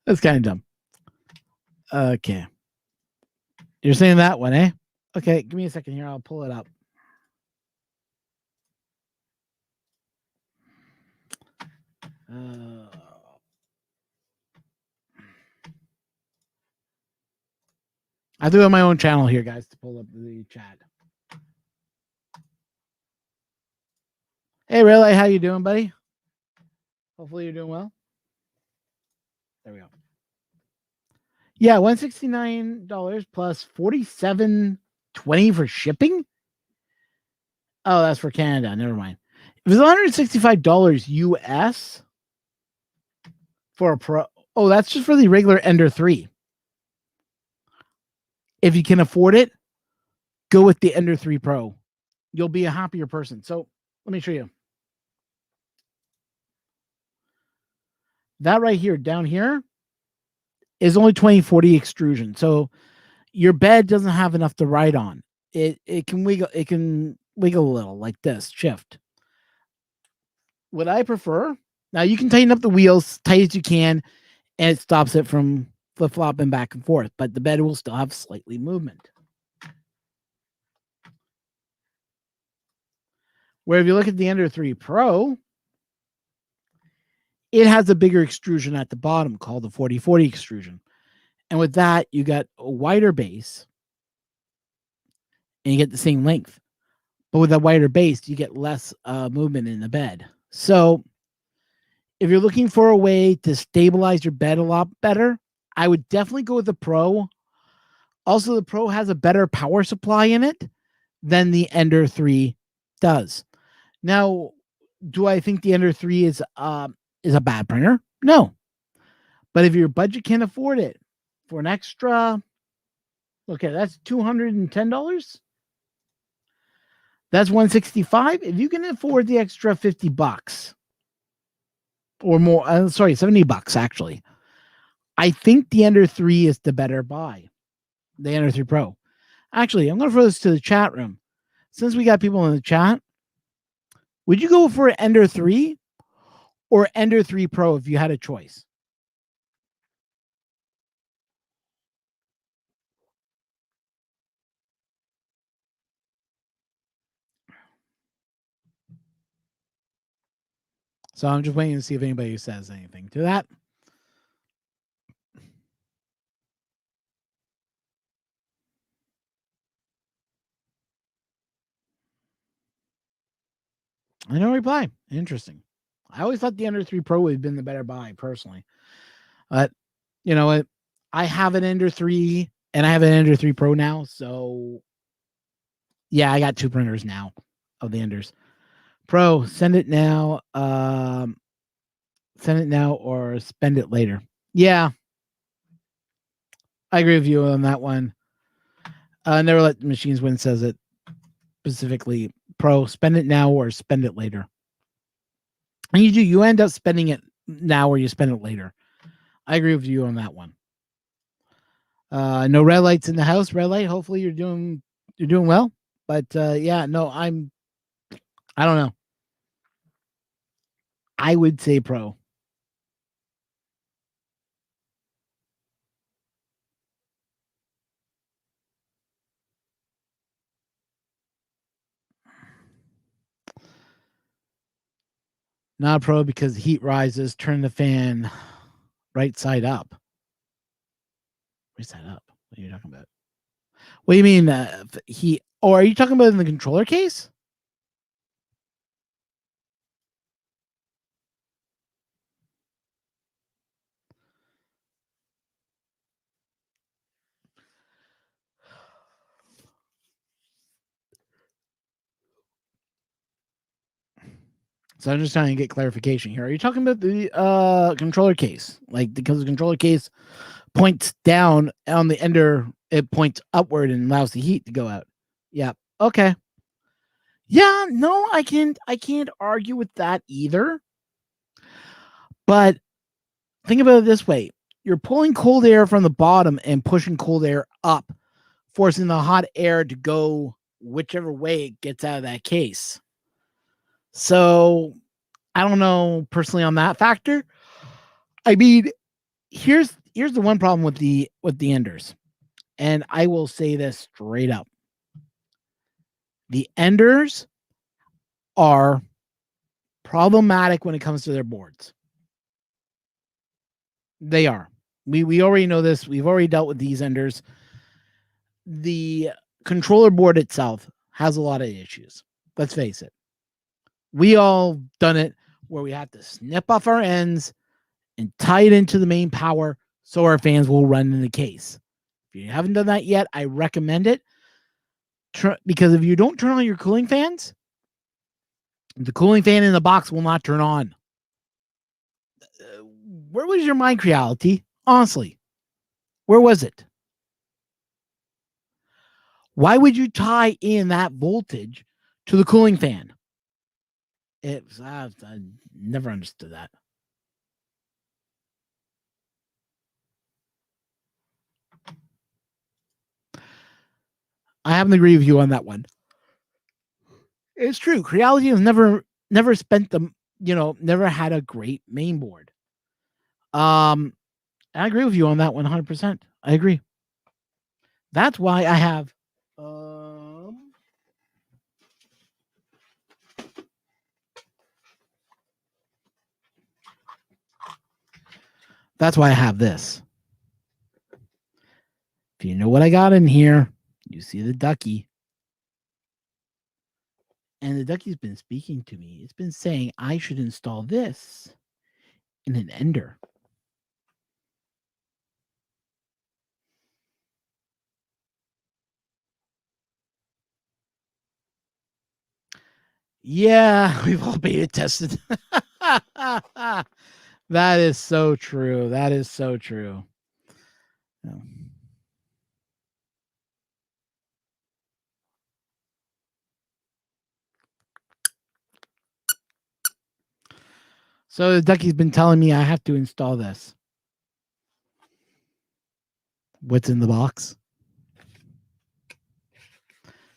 That's kind of dumb. Okay. You're saying that one, eh? Okay. Give me a second here. I'll pull it up. I do have my own channel here, guys, to pull up the chat. Hey, Riley, how you doing, buddy? Hopefully you're doing well. There we go. Yeah, $169 plus $47.20 for shipping. Oh, that's for Canada. Never mind. It was $165 US for a Pro. Oh, that's just for the regular Ender 3. If you can afford it, go with the Ender 3 Pro. You'll be a happier person. So let me show you. That right here, down here, is only 2040 extrusion. So your bed doesn't have enough to ride on. It can wiggle a little like this, shift. What I prefer, now you can tighten up the wheels tight as you can, and it stops it from flip-flopping back and forth, but the bed will still have slightly movement. Where if you look at the Ender 3 Pro, it has a bigger extrusion at the bottom called the 4040 extrusion. And with that, you got a wider base and you get the same length. But with a wider base, you get less movement in the bed. So if you're looking for a way to stabilize your bed a lot better, I would definitely go with the Pro. Also, the Pro has a better power supply in it than the Ender 3 does. Now, do I think the Ender 3 is a bad printer? No. But if your budget can afford it for an extra, okay, that's $210. That's $165. If you can afford the extra $50 or more, $70 actually, I think the Ender 3 is the better buy. The Ender 3 Pro. Actually, I'm going to throw this to the chat room. Since we got people in the chat, would you go for an Ender 3 or Ender 3 Pro if you had a choice? So I'm just waiting to see if anybody says anything to that. I no reply. Interesting. I always thought the Ender 3 Pro would have been the better buy personally. But you know what? I have an Ender 3 and I have an Ender 3 Pro now. So yeah, I got two printers now of the Enders. Pro, send it now. Send it now or spend it later. Yeah, I agree with you on that one. Never let the machines win says it specifically. Pro, spend it now or spend it later. And you end up spending it now or you spend it later. I agree with you on that one. No red lights in the house. Red light. Hopefully you're doing well. But yeah, no, I don't know. I would say pro. Not pro because heat rises. Turn the fan right side up. Right side up. What are you talking about? What do you mean heat? Or are you talking about in the controller case? So I'm just trying to get clarification here. Are you talking about the controller case? Like because the controller case points down on the ender, it points upward and allows the heat to go out. Yeah. Okay. Yeah, no, I can't argue with that either. But think about it this way. You're pulling cold air from the bottom and pushing cold air up, forcing the hot air to go whichever way it gets out of that case. So I don't know personally on that factor. I mean, here's the one problem with the enders, and I will say this straight up: the enders are problematic when it comes to their boards. They are. We already know this. We've already dealt with these enders. The controller board itself has a lot of issues. Let's face it. We all done it where we have to snip off our ends and tie it into the main power so our fans will run in the case. If you haven't done that yet, I recommend it. Because if you don't turn on your cooling fans, the cooling fan in the box will not turn on. Where was your mic reality? Honestly, where was it? Why would you tie in that voltage to the cooling fan? I never understood that. I happen to agree with you on that one. It's true. Creality has never spent the never had a great main board. I agree with you on that 100%. I agree. That's why I have that's why I have this. If you know what I got in here, you see the ducky. And the ducky's been speaking to me. It's been saying I should install this in an ender. Yeah, we've all beta tested. That is so true. That is so true. Yeah. So the ducky's been telling me I have to install this. What's in the box?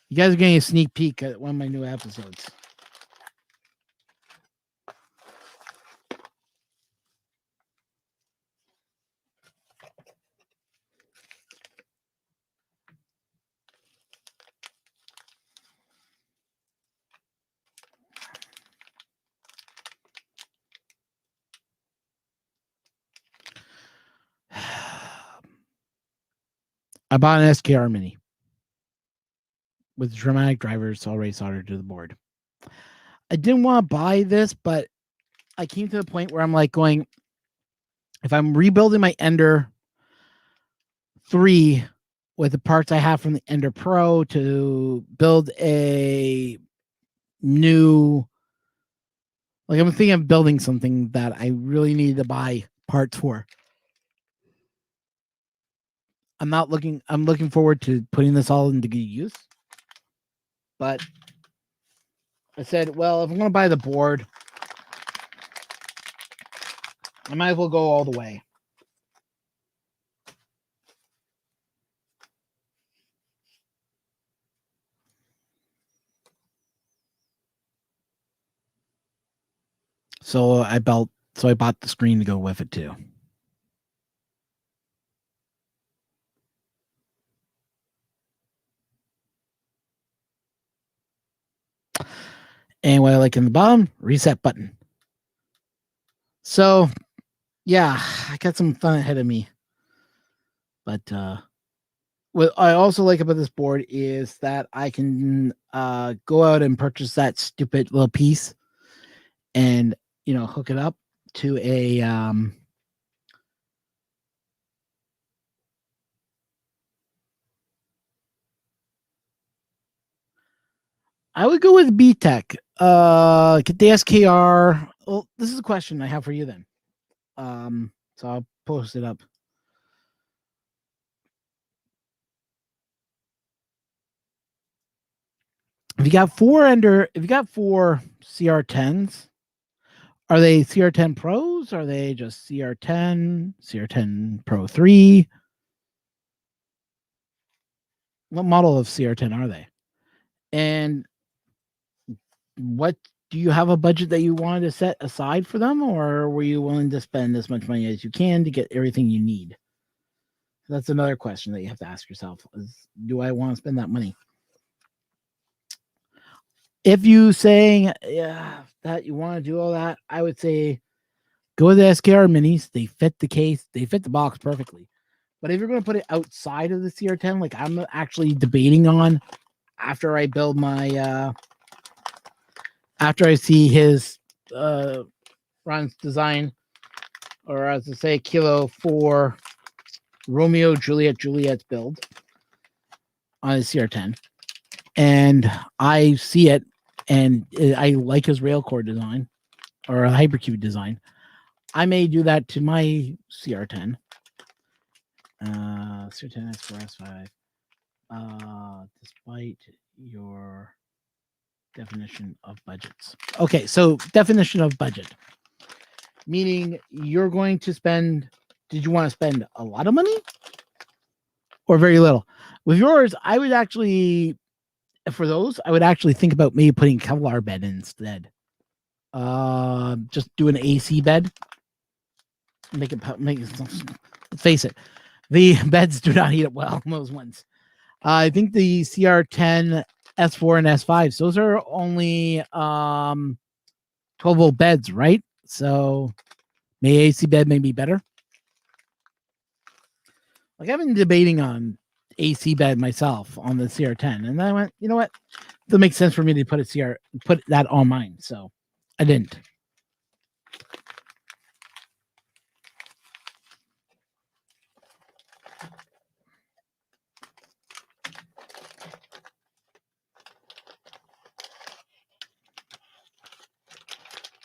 You guys are getting a sneak peek at one of my new episodes. I bought an SKR Mini with dramatic drivers already soldered to the board. I didn't want to buy this, but I came to the point where I'm like going, if I'm rebuilding my Ender 3 with the parts I have from the Ender Pro to build a new, like I'm thinking of building something that I really need to buy parts for. I'm looking forward to putting this all into good use. But I said, well, if I'm going to buy the board, I might as well go all the way. So I bought the screen to go with it too. And what I like in the bottom, reset button. So yeah, I got some fun ahead of me. But what I also like about this board is that I can go out and purchase that stupid little piece and hook it up to a I would go with BTEC. Get the SKR. Well, this is a question I have for you then. So I'll post it up. If you got four CR10s, are they CR10 Pros? Are they just CR10, CR10 Pro 3? What model of CR10 are they? And what do you have a budget that you wanted to set aside for them, or were you willing to spend as much money as you can to get everything you need? That's another question that you have to ask yourself: is do I want to spend that money? If you saying that you want to do all that, I would say go with the SKR minis. They fit the case, they fit the box perfectly. But if you're going to put it outside of the CR10, like I'm actually debating on after I build my after I see his Ron's design, or as I say, Kilo 4 Romeo Juliet's build on his CR10, and I see it, and I like his rail core design or a Hypercube design. I may do that to my CR10. CR10 S4 S5. Despite your definition of budgets. Okay, so definition of budget. Meaning you're going to spend, did you want to spend a lot of money or very little? With yours, I would actually, for those, I would actually think about maybe putting Kevlar bed instead. Just do an AC bed. Make it, face it, the beds do not heat up well, those ones. I think the CR10 S4 and S5s, those are only 12-volt beds, right? So maybe AC bed may be better. Like I've been debating on AC bed myself on the CR10, and then I went, you know what? It makes sense for me to put that on mine. So I didn't.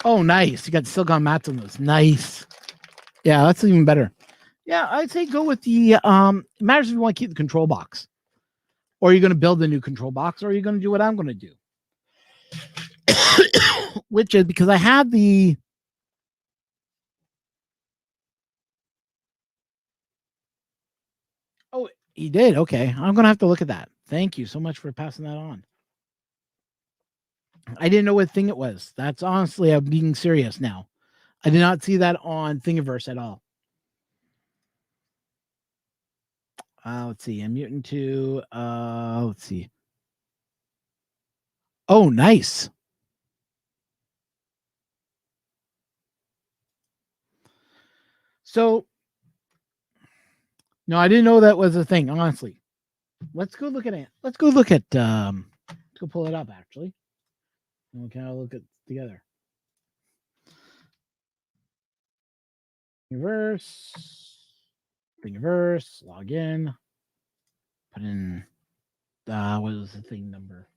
Oh, nice. You got silicone mats on those. Nice. Yeah, that's even better. Yeah, I'd say go with the it matters if you want to keep the control box. Or are you going to build a new control box, or are you going to do what I'm going to do? Which is because I have the Oh, he did. Okay. I'm going to have to look at that. Thank you so much for passing that on. I didn't know what thing it was. That's honestly, I'm being serious now. I did not see that on Thingiverse at all. Let's see. I'm mutant 2. Let's see. Oh, nice. So No, I didn't know that was a thing. Honestly, let's go look at it. Let's go look at. Let's go pull it up. Actually, and we can all look at together. Reverse. Thingiverse. Log in. Put in. What is the thing number?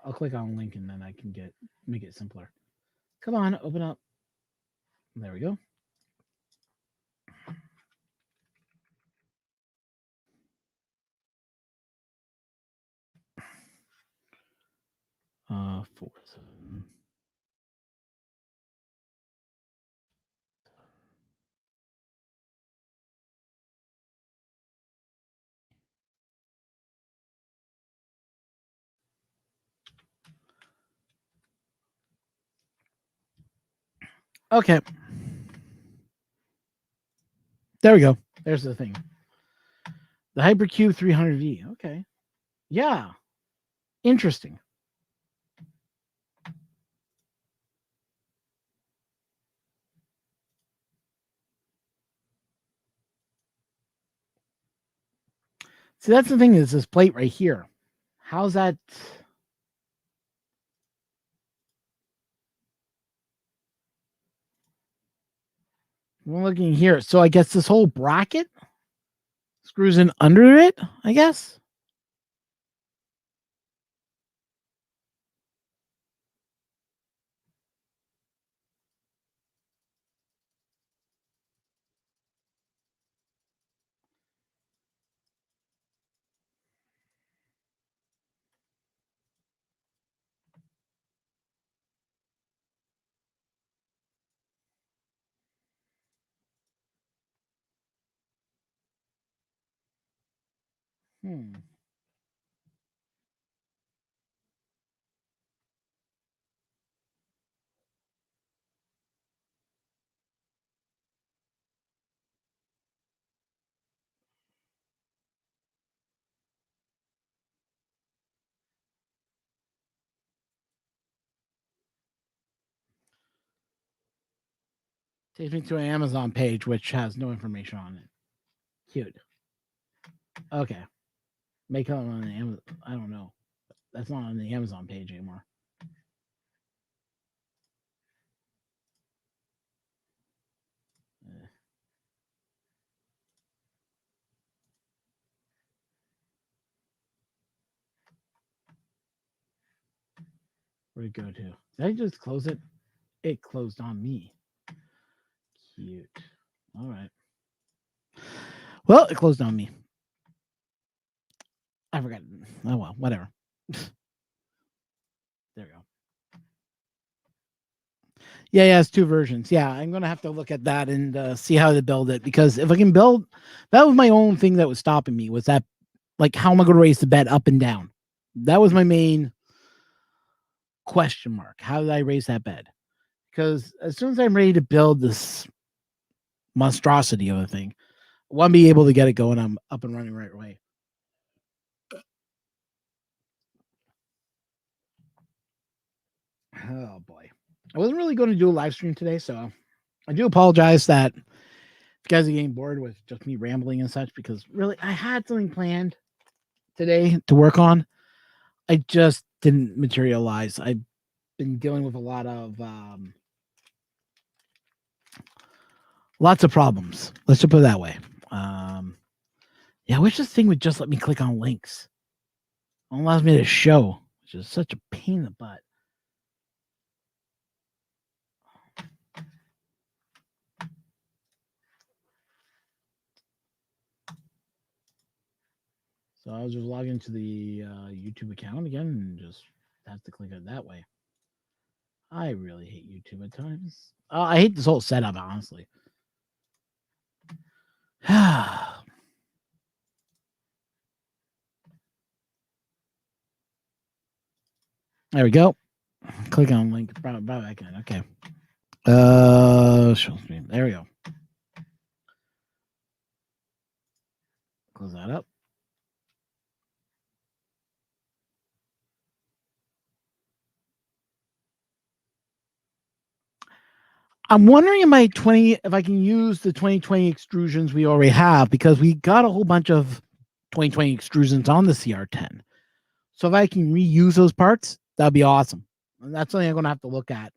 I'll click on a link and then I can make it simpler. Come on, open up. There we go. Fourth. Okay. There we go. There's the thing. The Hypercube 300V. Okay. Yeah. Interesting. See, that's the thing is this plate right here. How's that? I'm looking here. So I guess this whole bracket screws in under it, I guess. Hmm. Takes me to an Amazon page which has no information on it. Cute. Okay. Make it on the Amazon. I don't know. That's not on the Amazon page anymore. Where'd it go to? Did I just close it? It closed on me. Cute. All right. Well, it closed on me. I forgot. Oh well, whatever. There we go. Yeah, it's two versions. Yeah, I'm gonna have to look at that and see how to build it because if I can build, that was my own thing that was stopping me. Was that like how am I going to raise the bed up and down? That was my main question mark. How did I raise that bed? Because as soon as I'm ready to build this monstrosity of a thing, I want to be able to get it going. I'm up and running right away. Oh boy, I wasn't really going to do a live stream today, so I do apologize that you guys are getting bored with just me rambling and such. Because really, I had something planned today to work on. I just didn't materialize. I've been dealing with a lot of lots of problems. Let's just put it that way. Yeah, I wish this thing would just let me click on links. It allows me to show, which is such a pain in the butt. So I'll just log into the YouTube account again and just have to click it that way. I really hate YouTube at times. I hate this whole setup, honestly. There we go. Click on link. Brought back in. Okay. Show screen. There we go. Close that up. I'm wondering if I can use the 2020 extrusions we already have, because we got a whole bunch of 2020 extrusions on the CR10. So if I can reuse those parts, that'd be awesome. And that's something I'm going to have to look at.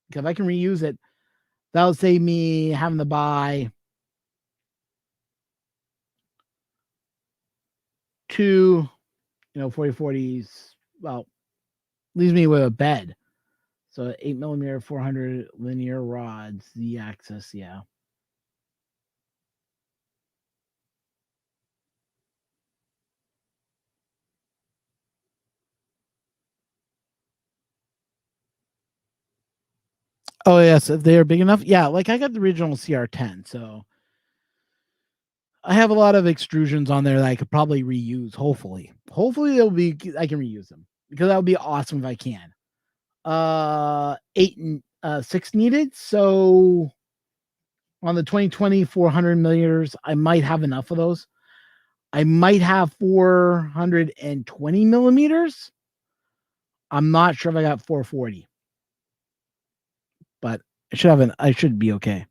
Because if I can reuse it, that'll save me having to buy two, 4040s. Well, leaves me with a bed. So 8mm 400 linear rods, Z axis, yeah. Oh yes, if they are big enough, yeah. Like I got the original CR10, so I have a lot of extrusions on there that I could probably reuse. Hopefully they'll be. I can reuse them, because that would be awesome if I can. 8 and 6 needed. So on the 2020 400 millimeters, I might have enough of those. I might have 420 millimeters. I'm not sure if I got 440, but I should be okay.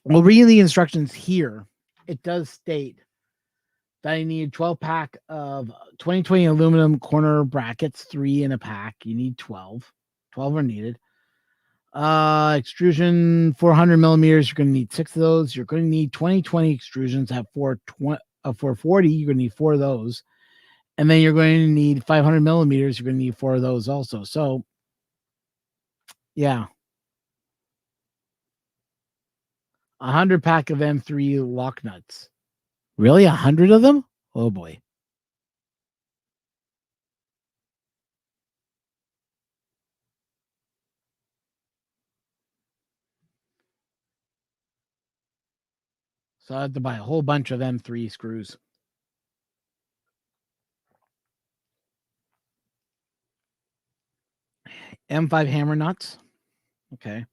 Well, reading the instructions here, it does state that I need a 12 pack of 2020 aluminum corner brackets, 3 in a pack. You need 12. 12 are needed. Extrusion 400 millimeters. You're going to need 6 of those. You're going to need 2020 extrusions at 440. You're going to need 4 of those. And then you're going to need 500 millimeters. You're going to need 4 of those also. So, yeah, 100 pack of M3 lock nuts. Really? 100 of them? Oh boy. So I have to buy a whole bunch of M3 screws. M5 hammer nuts. Okay.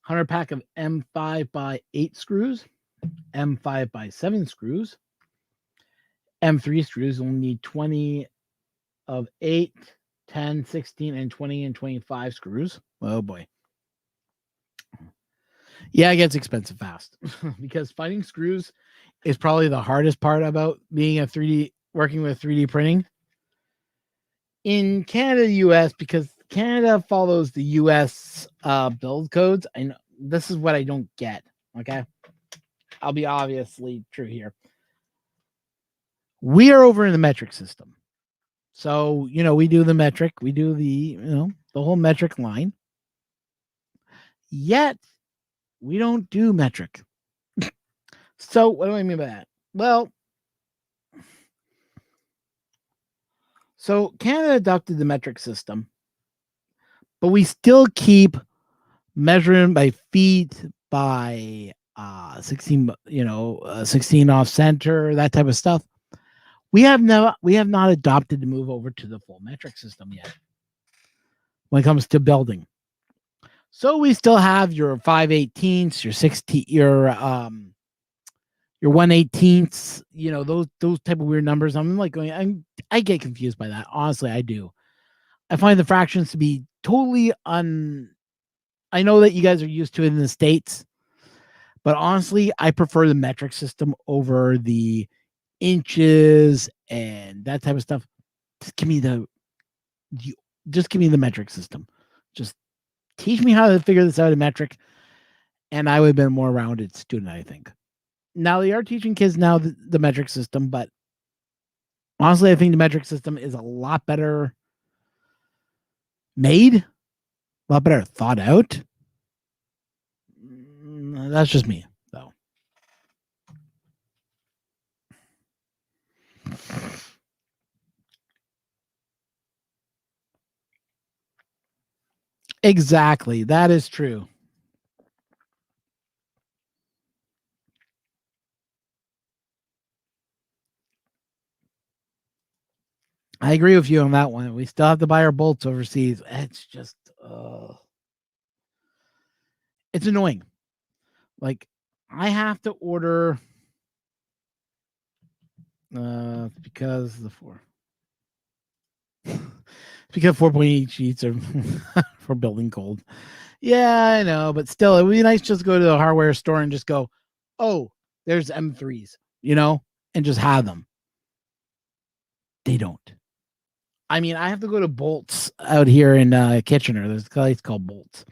100 pack of M5 by 8 screws. M5 by 7 screws. M3 screws will need 20 of 8, 10, 16, and 20 and 25 screws. Oh boy. Yeah, it gets expensive fast because finding screws is probably the hardest part about being a 3D working with 3D printing. In Canada, US, because Canada follows the US build codes. I know this is what I don't get. Okay. I'll be obviously true here. We are over in the metric system. So, we do the metric, we do the whole metric line. Yet, we don't do metric. So, what do I mean by that? Well, so Canada adopted the metric system, but we still keep measuring by feet, by 16, 16 off center, that type of stuff. We have not adopted to move over to the full metric system yet when it comes to building. So we still have your 5/18ths, your 16, your 1/18ths, those type of weird numbers. I'm like I get confused by that. Honestly, I do. I find the fractions to be totally I know that you guys are used to it in the States, but honestly, I prefer the metric system over the inches and that type of stuff. Just give me just give me the metric system. Just teach me how to figure this out in metric, and I would have been a more rounded student, I think. Now they are teaching kids now the metric system, but honestly, I think the metric system is a lot better made, a lot better thought out. That's just me, though. Exactly. That is true. I agree with you on that one. We still have to buy our bolts overseas. It's just, it's annoying. Like, I have to order Because the four. Because 4.8 sheets are for building cold. Yeah, I know, but still, it would be nice just to go to the hardware store and just go, oh, there's M3s, and just have them. They don't. I mean, I have to go to Bolts out here in Kitchener. There's a place called Bolts.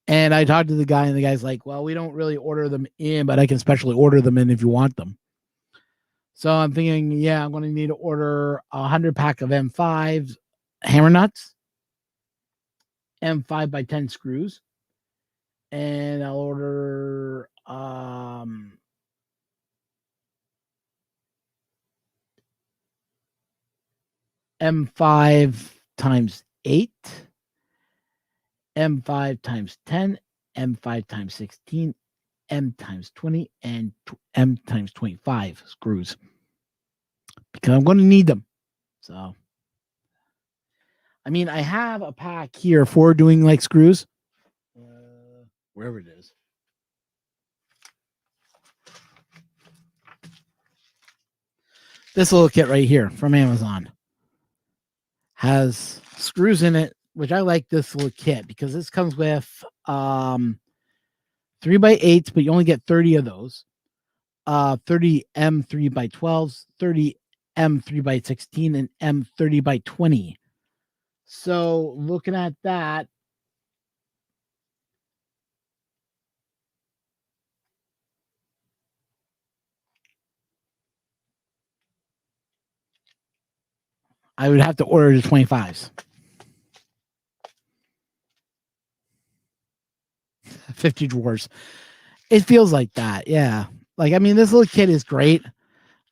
And I talked to the guy, and the guy's like, well, we don't really order them in, but I can specially order them in if you want them. So I'm thinking, yeah, I'm going to need to order 100 pack of M5 hammer nuts, M5 by 10 screws, and I'll order M5 times 8, M5 times 10, M5 times 16, M times 20, and M times 25 screws because I'm going to need them. So, I mean, I have a pack here for doing like screws, wherever it is. This little kit right here from Amazon has screws in it, which I like this little kit because this comes with 3x8s, but you only get 30 of those. 30 M3x12s, 30 M3x16, and M30x20. So looking at that, I would have to order the 25s. 50 drawers. It feels like that. Yeah. Like, I mean, this little kit is great.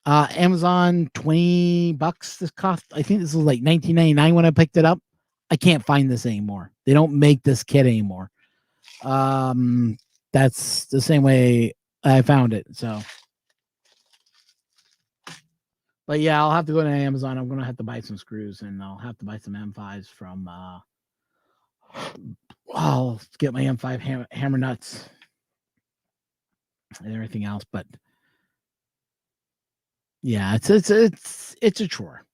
Amazon, $20 this cost. I think this was like $19.99 when I picked it up. I can't find this anymore. They don't make this kit anymore. That's the same way I found it. So, but yeah, I'll have to go to Amazon. I'm gonna have to buy some screws, and I'll have to buy some M5s from. I'll get my M5 hammer nuts and everything else. But yeah, it's a chore.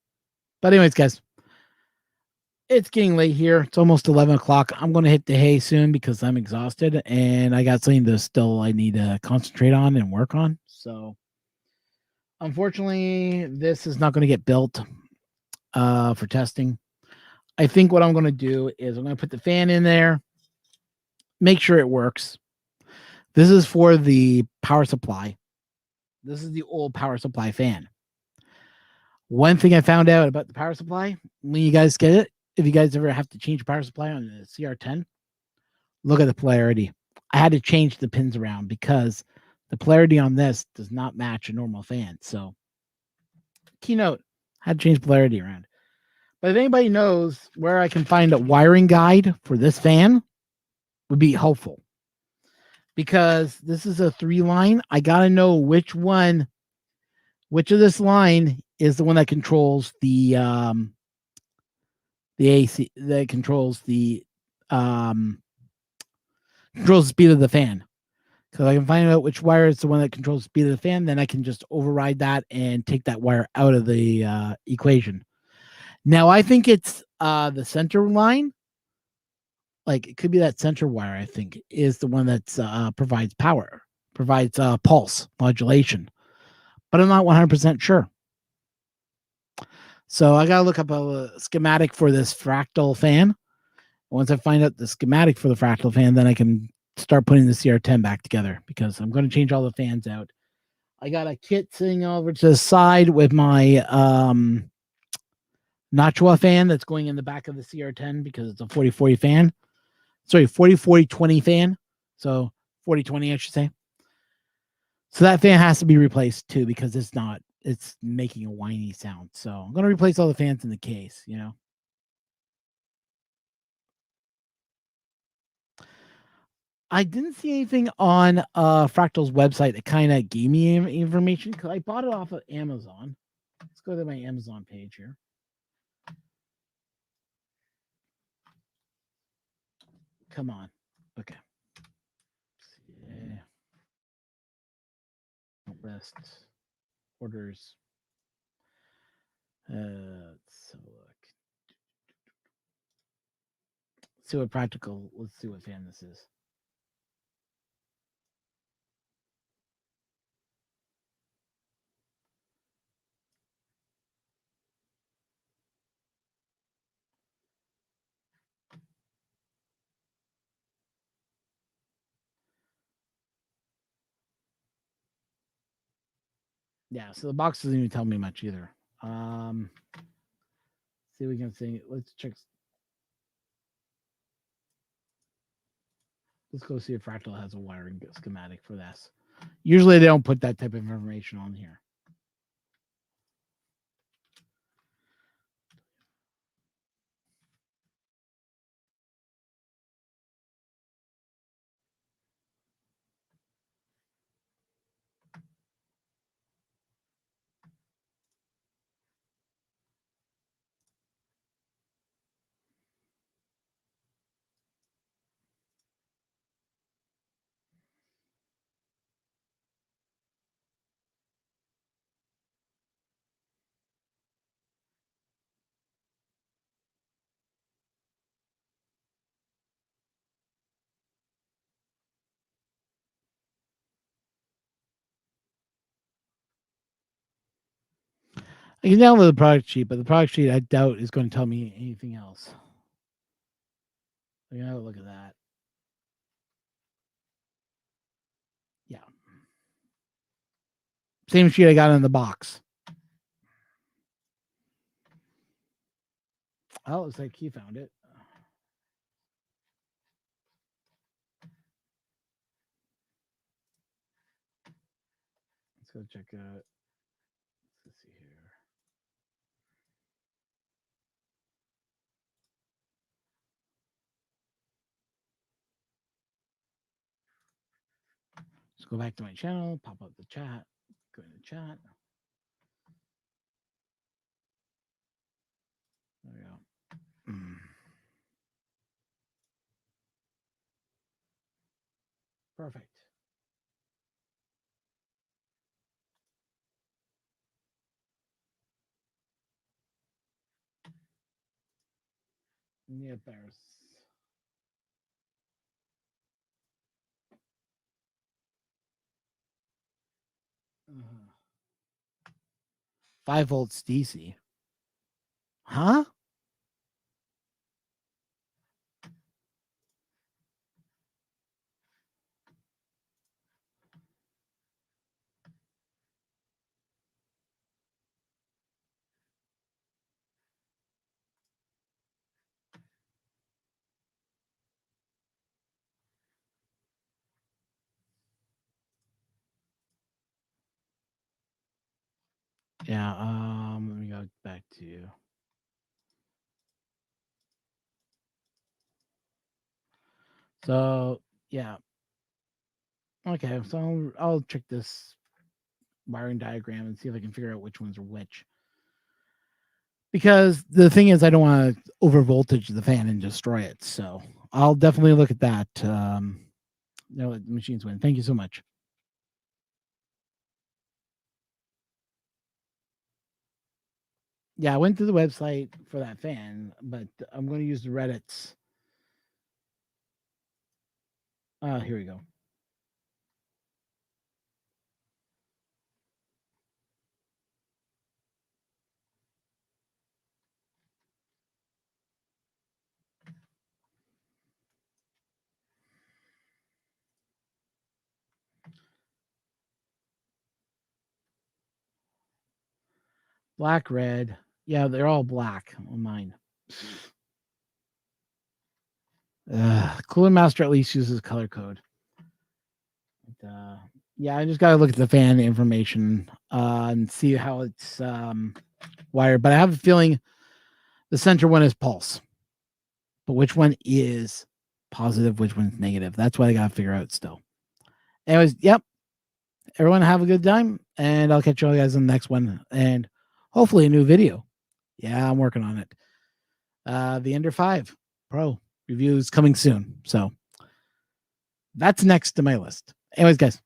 But anyways, guys, it's getting late here. It's almost 11 o'clock. I'm going to hit the hay soon because I'm exhausted and I got something I need to concentrate on and work on. So, unfortunately, this is not going to get built for testing. I think what I'm going to do is I'm going to put the fan in there, make sure it works. This is for the power supply. This is the old power supply fan. One thing I found out about the power supply, when you guys get it, if you guys ever have to change power supply on the CR10, look at the polarity. I had to change the pins around because the polarity on this does not match a normal fan. So, keynote, I had to change polarity around. But if anybody knows where I can find a wiring guide for this fan, would be helpful. Because this is a 3-line. I got to know which of this line is the one that controls the AC, that controls the speed of the fan. Because I can find out which wire is the one that controls the speed of the fan, then I can just override that and take that wire out of the equation. Now I think it's the center line. Like it could be that center wire. I think is the one that provides power, provides pulse modulation, but I'm not 100% sure. So I gotta look up a schematic for this fractal fan. Once I find out the schematic for the fractal fan, then I can start putting the CR10 back together because I'm going to change all the fans out. I got a kit sitting over to the side with my Nachua fan that's going in the back of the CR10 because it's a 40-40 fan. Sorry, 40-40-20 fan. So 40-20, I should say. So that fan has to be replaced too because it's making a whiny sound. So I'm going to replace all the fans in the case, I didn't see anything on Fractal's website that kind of gave me information because I bought it off of Amazon. Let's go to my Amazon page here. Come on. Okay. Yeah. List. Orders. Let's have a look. See what practical. Let's see what fan this is. Yeah, so the box doesn't even tell me much either. See if we can see. Let's check. Let's go see if Fractal has a wiring schematic for this. Usually they don't put that type of information on here. I can download the product sheet, but the product sheet I doubt is going to tell me anything else. I can have a look at that. Yeah. Same sheet I got in the box. Oh, it's like he found it. Let's go check out. Let's see here. Let's go back to my channel, pop up the chat, go into chat. There we go. Perfect. Yeah, there's. Uh, 5 volts DC. Huh? Yeah, let me go back to so yeah. Okay, so I'll check this wiring diagram and see if I can figure out which ones are which. Because the thing is I don't want to over voltage the fan and destroy it. So I'll definitely look at that. No, machines win. Thank you so much. Yeah, I went to the website for that fan, but I'm going to use the Reddit's. Here we go. Black, red. Yeah, they're all black on mine. Cooling Master at least uses color code. But, yeah, I just got to look at the fan information and see how it's wired. But I have a feeling the center one is pulse. But which one is positive, which one's negative? That's what I got to figure out still. Anyways, yep. Everyone have a good time, and I'll catch you guys in the next one. And hopefully a new video. Yeah, I'm working on it. The Ender 5 Pro review is coming soon. So that's next to my list. Anyways, guys,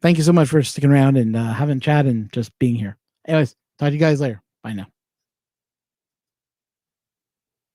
thank you so much for sticking around and having chat and just being here. Anyways, talk to you guys later. Bye now.